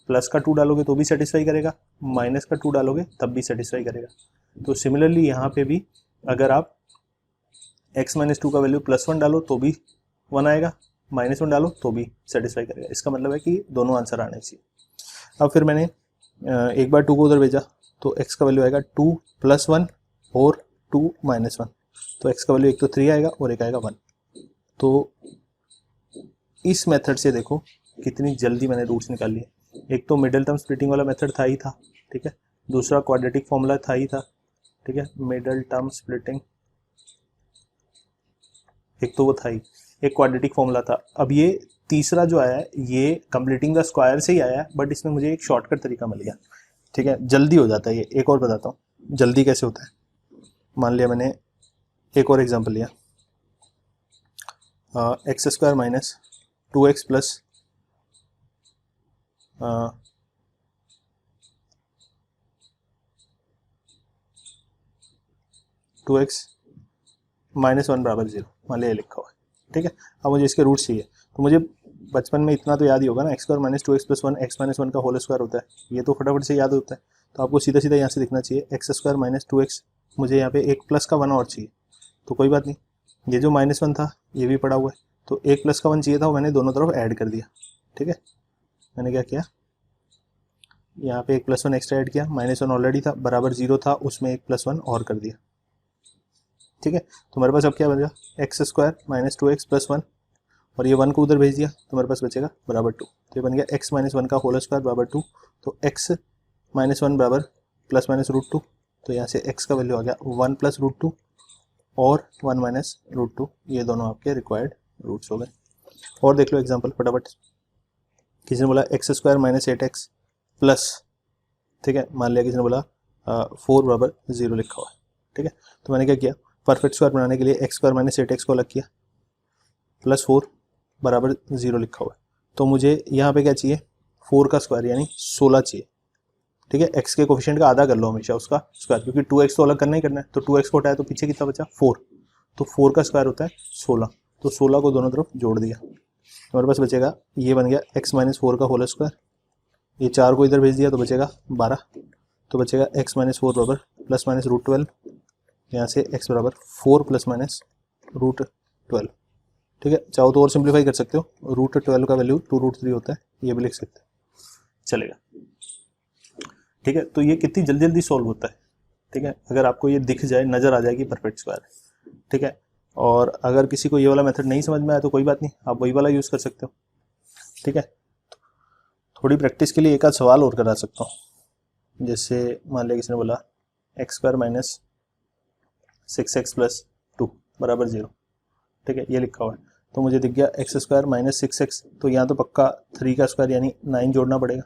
प्लस का 2 डालोगे तो भी सेटिस्फाई करेगा, माइनस का 2 डालोगे तब भी सेटिस्फाई करेगा। तो सिमिलरली यहाँ पे भी अगर आप x माइनस 2 का वैल्यू +1 डालो तो भी 1 आएगा, -1 डालो तो भी सेटिस्फाई करेगा। इसका मतलब है कि दोनों आंसर आने चाहिए। अब फिर मैंने एक बार 2 को उधर भेजा तो x का वैल्यू आएगा 2 + 1 और 2 - 1, तो x का वैल्यू एक तो 3 आएगा और एक आएगा 1। तो इस मेथड से देखो कितनी जल्दी मैंने रूट्स निकाल लिए। एक तो मिडिल टर्म स्प्लिटिंग वाला मेथड था ही था, ठीक है, दूसरा क्वाड्रेटिक फॉर्मूला था ही था, ठीक है, मिडिल टर्म स्प्लिटिंग, एक तो वो था ही, एक क्वाड्रेटिक फॉर्मूला था। अब ये तीसरा जो आया है ये कंप्लीटिंग द स्क्वायर से ही आया है, बट इसमें मुझे एक शॉर्टकट तरीका मिल गया, ठीक है, जल्दी हो जाता है ये। एक और बताता हूँ जल्दी कैसे होता है। मान लिया मैंने एक और एग्जांपल लिया, x square minus 2x plus 2x -1 बराबर 0, मान लिया लिखा हुआ है, ठीक है। अब मुझे इसके रूट चाहिए, तो मुझे बचपन में इतना तो याद ही होगा ना, x square minus 2x plus 1 x minus 1 का होल स्क्वायर होता है, ये तो फटाफट से याद होता है। तो आपको सीधा सीधा यहाँ से दिखना चाहिए एक्स स्क्वायर माइनस 2x, मुझे यहाँ पे एक प्लस का 1 और चाहिए, तो कोई बात नहीं, ये जो -1 था ये भी पड़ा हुआ है, तो एक प्लस का 1 चाहिए था, वो मैंने दोनों तरफ ऐड कर दिया, ठीक है। मैंने क्या किया, यहाँ पे एक +1 एक्स्ट्रा ऐड किया, -1 ऑलरेडी था, बराबर 0 था, उसमें एक +1 और कर दिया। ठीक है, तो हमारे पास अब क्या बन गया, x² - 2x + 1, और ये 1 को उधर भेज दिया तो हमारे पास बचेगा बराबर 2। तो ये बन गया x - 1 का होल स्क्वायर बराबर 2। तो x - 1 बराबर ±√2। तो यहाँ से x का वैल्यू आ गया 1 + √2 और 1 - √2। ये दोनों आपके रिक्वायर्ड रूट्स हो गए। और देख लो एग्जांपल फटाफट। किसी ने बोला x² - 8x प्लस, ठीक है, मान लिया किसी ने बोला 4 बराबर 0 लिखा हुआ है। ठीक है, तो मैंने क्या किया, परफेक्ट स्क्वायर बनाने के लिए x² - 8x को अलग किया, +4 बराबर 0 लिखा हुआ है। तो मुझे यहाँ पे क्या चाहिए, 4 का स्क्वायर यानी 16 चाहिए। ठीक है, x के कोफिशिएंट का आधा कर लो हमेशा उसका स्क्वायर, क्योंकि 2x तो अलग करना ही करना है। तो 2x को हटाया तो पीछे कितना बचा, 4। तो 4 का स्क्वायर होता है 16। तो 16 को दोनों तरफ जोड़ दिया, तो हमारे पास बचेगा, ये बन गया x - 4 का होल स्क्वायर। ये 4 को इधर भेज दिया तो बचेगा 12। तो बचेगा x - 4 बराबर ±√12। यहाँ से x बराबर 4 ± √12। ठीक है, चाहो तो और सिंप्लीफाई कर सकते हो, √12 का वैल्यू 2√3 होता है, ये भी लिख सकते हो, चलेगा। ठीक है, तो ये कितनी जल्दी जल्दी सॉल्व होता है। ठीक है, अगर आपको ये दिख जाए, नजर आ जाए कि परफेक्ट स्क्वायर है। ठीक है, और अगर किसी को ये वाला मेथड नहीं समझ में आया तो कोई बात नहीं, आप वही वाला यूज कर सकते हो। ठीक है, थोड़ी प्रैक्टिस के लिए एक आध सवाल और करा सकता हूँ। जैसे मान लिया किसी ने बोला x² - 6x + 2 बराबर 0। ठीक है, ये लिखा हुआ है, तो मुझे दिख गया x² - 6x, तो यहाँ तो पक्का 3 का स्क्वायर यानी 9 जोड़ना पड़ेगा।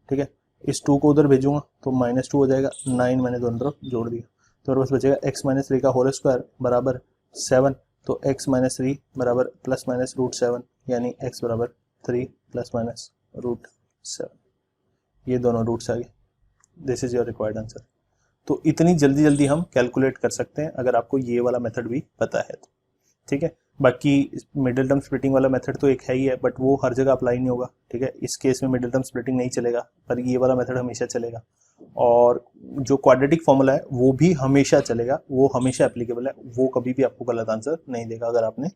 ठीक है, इस 2 को उधर भेजूंगा तो -2 हो जाएगा, 9 मैंने दोनों तरफ जोड़ दिया, तो मेरे पास बचेगा x - 3 का होल स्क्वायर बराबर 7। तो x - 3 बराबर ±√7 यानी x बराबर 3 ±√7। ये दोनों रूट्स आ गए। This is your required answer. तो इतनी जल्दी जल्दी हम कैलकुलेट कर सकते हैं अगर आपको ये वाला मेथड भी पता है तो। ठीक है, बाकी मिडिल टर्म स्प्लिटिंग वाला मेथड तो एक है ही है, बट वो हर जगह अप्लाई नहीं होगा। ठीक है, इस केस में मिडिल टर्म स्प्लिटिंग नहीं चलेगा, पर ये वाला मेथड हमेशा चलेगा। और जो क्वाड्रेटिक फॉर्मूला है वो भी हमेशा चलेगा, वो हमेशा एप्लीकेबल है, वो कभी भी आपको गलत आंसर नहीं देगा अगर आपने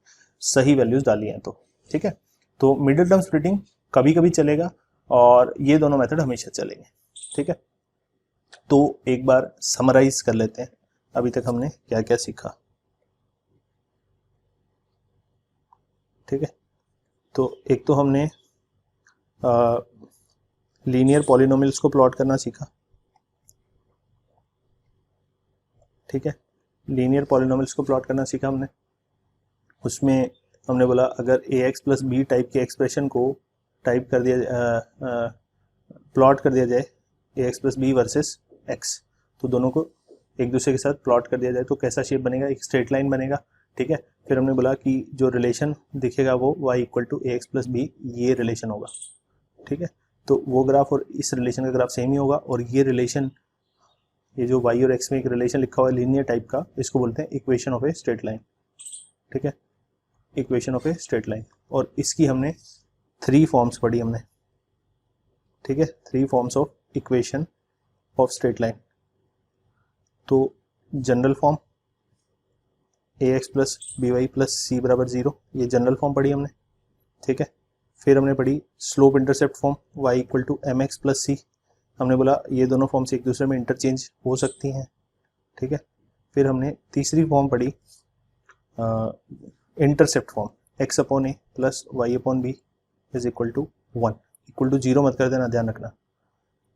सही वैल्यूज डाली हैं तो। ठीक है, तो मिडिल टर्म स्प्लिटिंग कभी कभी चलेगा और ये दोनों मेथड हमेशा चलेंगे। ठीक है, तो एक बार समराइज कर लेते हैं अभी तक हमने क्या क्या सीखा। ठीक है, तो एक तो हमने लीनियर पॉलिनोमियल्स को प्लॉट करना सीखा। ठीक है, लीनियर पॉलिनोमियल्स को प्लॉट करना सीखा हमने। उसमें हमने बोला अगर ax + b टाइप के एक्सप्रेशन को टाइप कर दिया, प्लॉट कर दिया जाए ax + b वर्सेस x, तो दोनों को एक दूसरे के साथ प्लॉट कर दिया जाए तो कैसा शेप बनेगा, एक स्ट्रेट लाइन बनेगा। ठीक है, फिर हमने बोला कि जो रिलेशन दिखेगा वो y = ax + b, ये रिलेशन होगा। ठीक है, तो वो ग्राफ और इस रिलेशन का ग्राफ सेम ही होगा, और ये रिलेशन, ये जो y और x में एक रिलेशन लिखा हुआ है लीनियर टाइप का, इसको बोलते हैं equation of a straight line. ठीक है, equation of a straight line, और इसकी हमने 3 फॉर्म्स पढ़ी हमने। ठीक है, 3 forms of equation of straight line. तो general form ax + by + c बराबर 0, ये जनरल फॉर्म पढ़ी हमने। ठीक है, फिर हमने पढ़ी slope intercept form y = mx + c। हमने बोला ये दोनों फॉर्म्स एक दूसरे में इंटरचेंज हो सकती हैं। ठीक है, फिर हमने तीसरी फॉर्म पढ़ी intercept form x/a + y/b = 1। Equal to 0 मत कर देना, ध्यान रखना,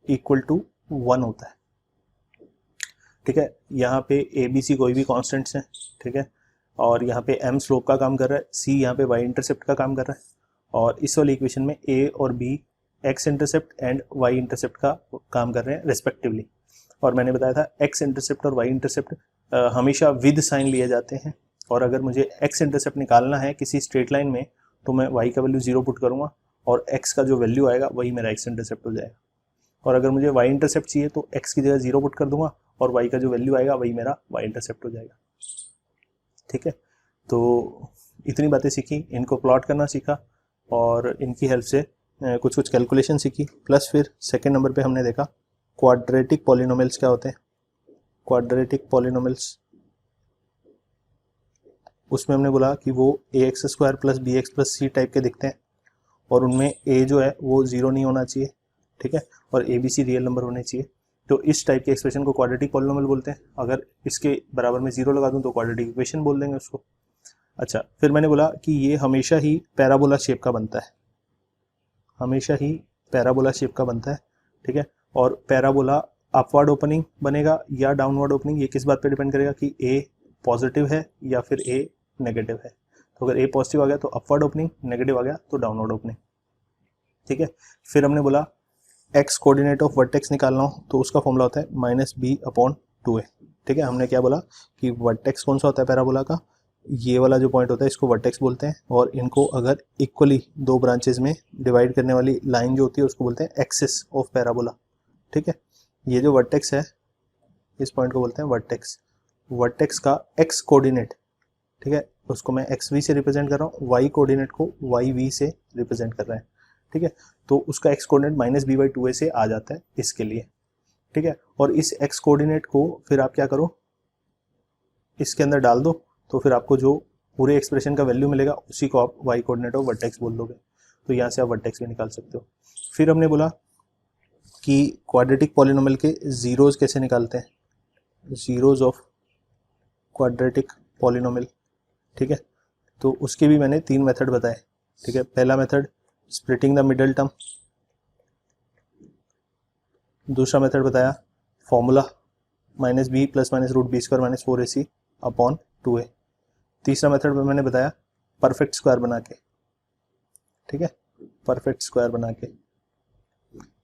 =1 होता है। ठीक है, यहाँ पे ए बी सी कोई भी कॉन्स्टेंट्स हैं। ठीक है, और यहाँ पे m स्लोप का काम कर रहा है, c यहाँ पे y इंटरसेप्ट का काम कर रहा है, और इस वाली इक्वेशन में a और b x intercept and y intercept का काम कर रहे हैं रेस्पेक्टिवली। और मैंने बताया था x इंटरसेप्ट और y इंटरसेप्ट हमेशा विद साइन लिए जाते हैं, और अगर मुझे x इंटरसेप्ट निकालना है किसी स्ट्रेट लाइन में तो मैं y का वैल्यू 0 पुट करूंगा और x का जो वैल्यू आएगा वही मेरा x इंटरसेप्ट हो जाएगा। और अगर मुझे y इंटरसेप्ट चाहिए तो x की जगह 0 पुट कर दूंगा और y का जो वैल्यू आएगा वही मेरा y इंटरसेप्ट हो जाएगा। ठीक है, तो इतनी बातें सीखी, इनको प्लॉट करना सीखा और इनकी हेल्प से कुछ कुछ कैलकुलेशन सीखी। प्लस फिर सेकंड नंबर पे हमने देखा क्वाड्रेटिक पॉलिनोमियल्स क्या होते हैं। क्वाड्रेटिक पॉलिनोमियल्स, उसमें हमने बोला कि वो ax² + bx + c टाइप के दिखते हैं और उनमें a जो है वो 0 नहीं होना चाहिए। ठीक है, और ABC रियल नंबर होने चाहिए। तो इस टाइप के एक्सप्रेशन को क्वाड्रेटिक पॉलिनोमियल बोलते हैं। अगर इसके बराबर में 0 लगा दूं तो क्वाड्रेटिक इक्वेशन बोल देंगे उसको। अच्छा, फिर मैंने बोला कि ये हमेशा ही पैराबोला शेप का बनता है, हमेशा ही पैराबोला शेप का बनता है, ठीक है। और पैराबोला अपवर्ड ओपनिंग बनेगा या डाउनवर्ड ओपनिंग, ये किस बात पे डिपेंड करेगा कि ए पॉजिटिव है या फिर ए नेगेटिव है। तो अगर ए पॉजिटिव आ गया तो अपवर्ड ओपनिंग, नेगेटिव आ गया तो डाउनवर्ड ओपनिंग, ठीक है। फिर हमने बोला एक्स कोऑर्डिनेट ऑफ वर्टेक्स निकालना हो तो उसका फॉर्मूला होता है -b/2a, ठीक है। हमने क्या बोला कि वर्टेक्स कौन सा होता है पैराबोला का, ये वाला जो पॉइंट होता है इसको वर्टेक्स बोलते हैं, और इनको अगर इक्वली दो ब्रांचेज में डिवाइड करने वाली लाइन जो होती है उसको बोलते हैं एक्सिस ऑफ पैराबोला, ठीक है। ये जो वर्टेक्स है इस पॉइंट को बोलते हैं वर्टेक्स, वर्टेक्स का एक्स कोऑर्डिनेट, ठीक है, उसको मैं xv से रिप्रेजेंट कर रहा हूँ, y कोऑर्डिनेट को yv से रिप्रेजेंट कर रहे हैं, ठीक है। तो उसका x कोऑर्डिनेट -b/2a से आ जाता है इसके लिए, ठीक है। और इस x कोऑर्डिनेट को फिर आप क्या करो, इसके अंदर डाल दो, तो फिर आपको जो पूरे एक्सप्रेशन का वैल्यू मिलेगा उसी को आप y कोऑर्डिनेट ऑफ वर्टेक्स बोल दोगे, तो यहाँ से आप वर्टेक्स भी निकाल सकते हो। फिर हमने बोला कि क्वाड्रेटिक पॉलिनोमियल के जीरोज कैसे निकालते हैं, जीरोज ऑफ क्वाड्रेटिक पॉलिनोमियल, ठीक है। तो उसके भी मैंने 3 मेथड बताए, ठीक है। पहला method splitting the middle term, दूसरा मेथड बताया formula -b + -√b² - 4ac upon 2a, तीसरा मेथड में मैंने बताया परफेक्ट स्क्वायर बना के, ठीक है, परफेक्ट स्क्वायर बना के,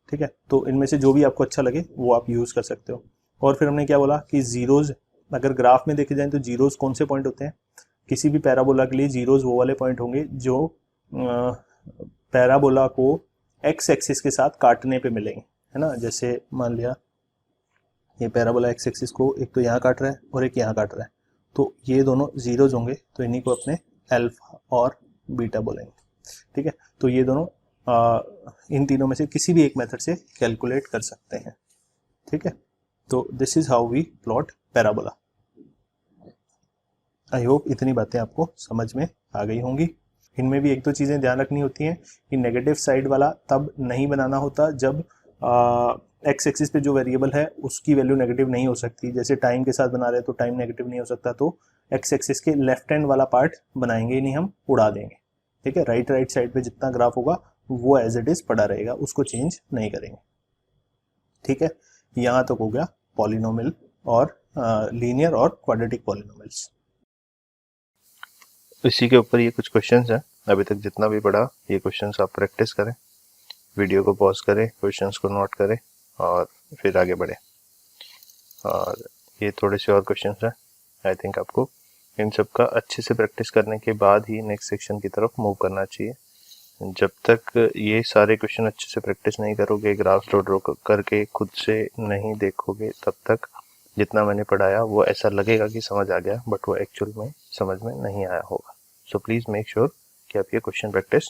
ठीक है। तो इनमें से जो भी आपको अच्छा लगे वो आप यूज कर सकते हो। और फिर हमने क्या बोला कि जीरोज, अगर ग्राफ में देखे जाए तो जीरोज कौन से पॉइंट होते हैं, किसी भी पैराबोला के लिए जीरोज वो वाले पॉइंट होंगे जो पैराबोला को एक्स एक्सिस के साथ काटने पे मिलेंगे, है ना। जैसे मान लिया ये पैराबोला एक्स एक्सिस को एक तो यहाँ काट रहा है और एक यहाँ काट रहा है, तो ये दोनों जीरोज होंगे, तो इन्हीं को अपने अल्फा और बीटा बोलेंगे, ठीक है। तो ये दोनों इन तीनों में से किसी भी एक मेथड से कैलकुलेट कर सकते हैं, ठीक है। तो this is how we plot parabola. I hope इतनी बातें आपको समझ में आ गई होंगी। इनमें भी एक दो चीज़ें ध्यान रखनी होती हैं कि नेगेटिव साइड वाला तब नहीं बनाना होता जब एक्स एक्सिस पे जो वेरिएबल है उसकी वैल्यू नेगेटिव नहीं हो सकती। जैसे टाइम के साथ बना रहे हैं तो टाइम नेगेटिव नहीं हो सकता, तो एक्स एक्सिस के लेफ्ट हैंड वाला पार्ट बनाएंगे ही नहीं, हम उड़ा देंगे, ठीक है। राइट साइड पे जितना ग्राफ होगा वो एज इट इज पड़ा रहेगा, उसको चेंज नहीं करेंगे, ठीक है। यहाँ तक हो गया पॉलिनोमियल और लीनियर और क्वाड्रेटिक पॉलिनोमियल्स। इसी के ऊपर ये कुछ क्वेश्चंस हैं, अभी तक जितना भी पढ़ा ये क्वेश्चंस आप प्रैक्टिस करें, वीडियो को पॉज करें, क्वेश्चंस को नोट करें और फिर आगे बढ़ें। और ये थोड़े से और क्वेश्चंस हैं, आई थिंक आपको इन सब का अच्छे से प्रैक्टिस करने के बाद ही नेक्स्ट सेक्शन की तरफ मूव करना चाहिए। जब तक ये सारे क्वेश्चन अच्छे से प्रैक्टिस नहीं करोगे, ग्राफ्स ड्रॉ करके खुद से नहीं देखोगे, तब तक जितना मैंने पढ़ाया वो ऐसा लगेगा कि समझ आ गया, बट वो एक्चुअल में समझ में नहीं आया होगा। सो प्लीज़ मेक श्योर कि आप ये क्वेश्चन प्रैक्टिस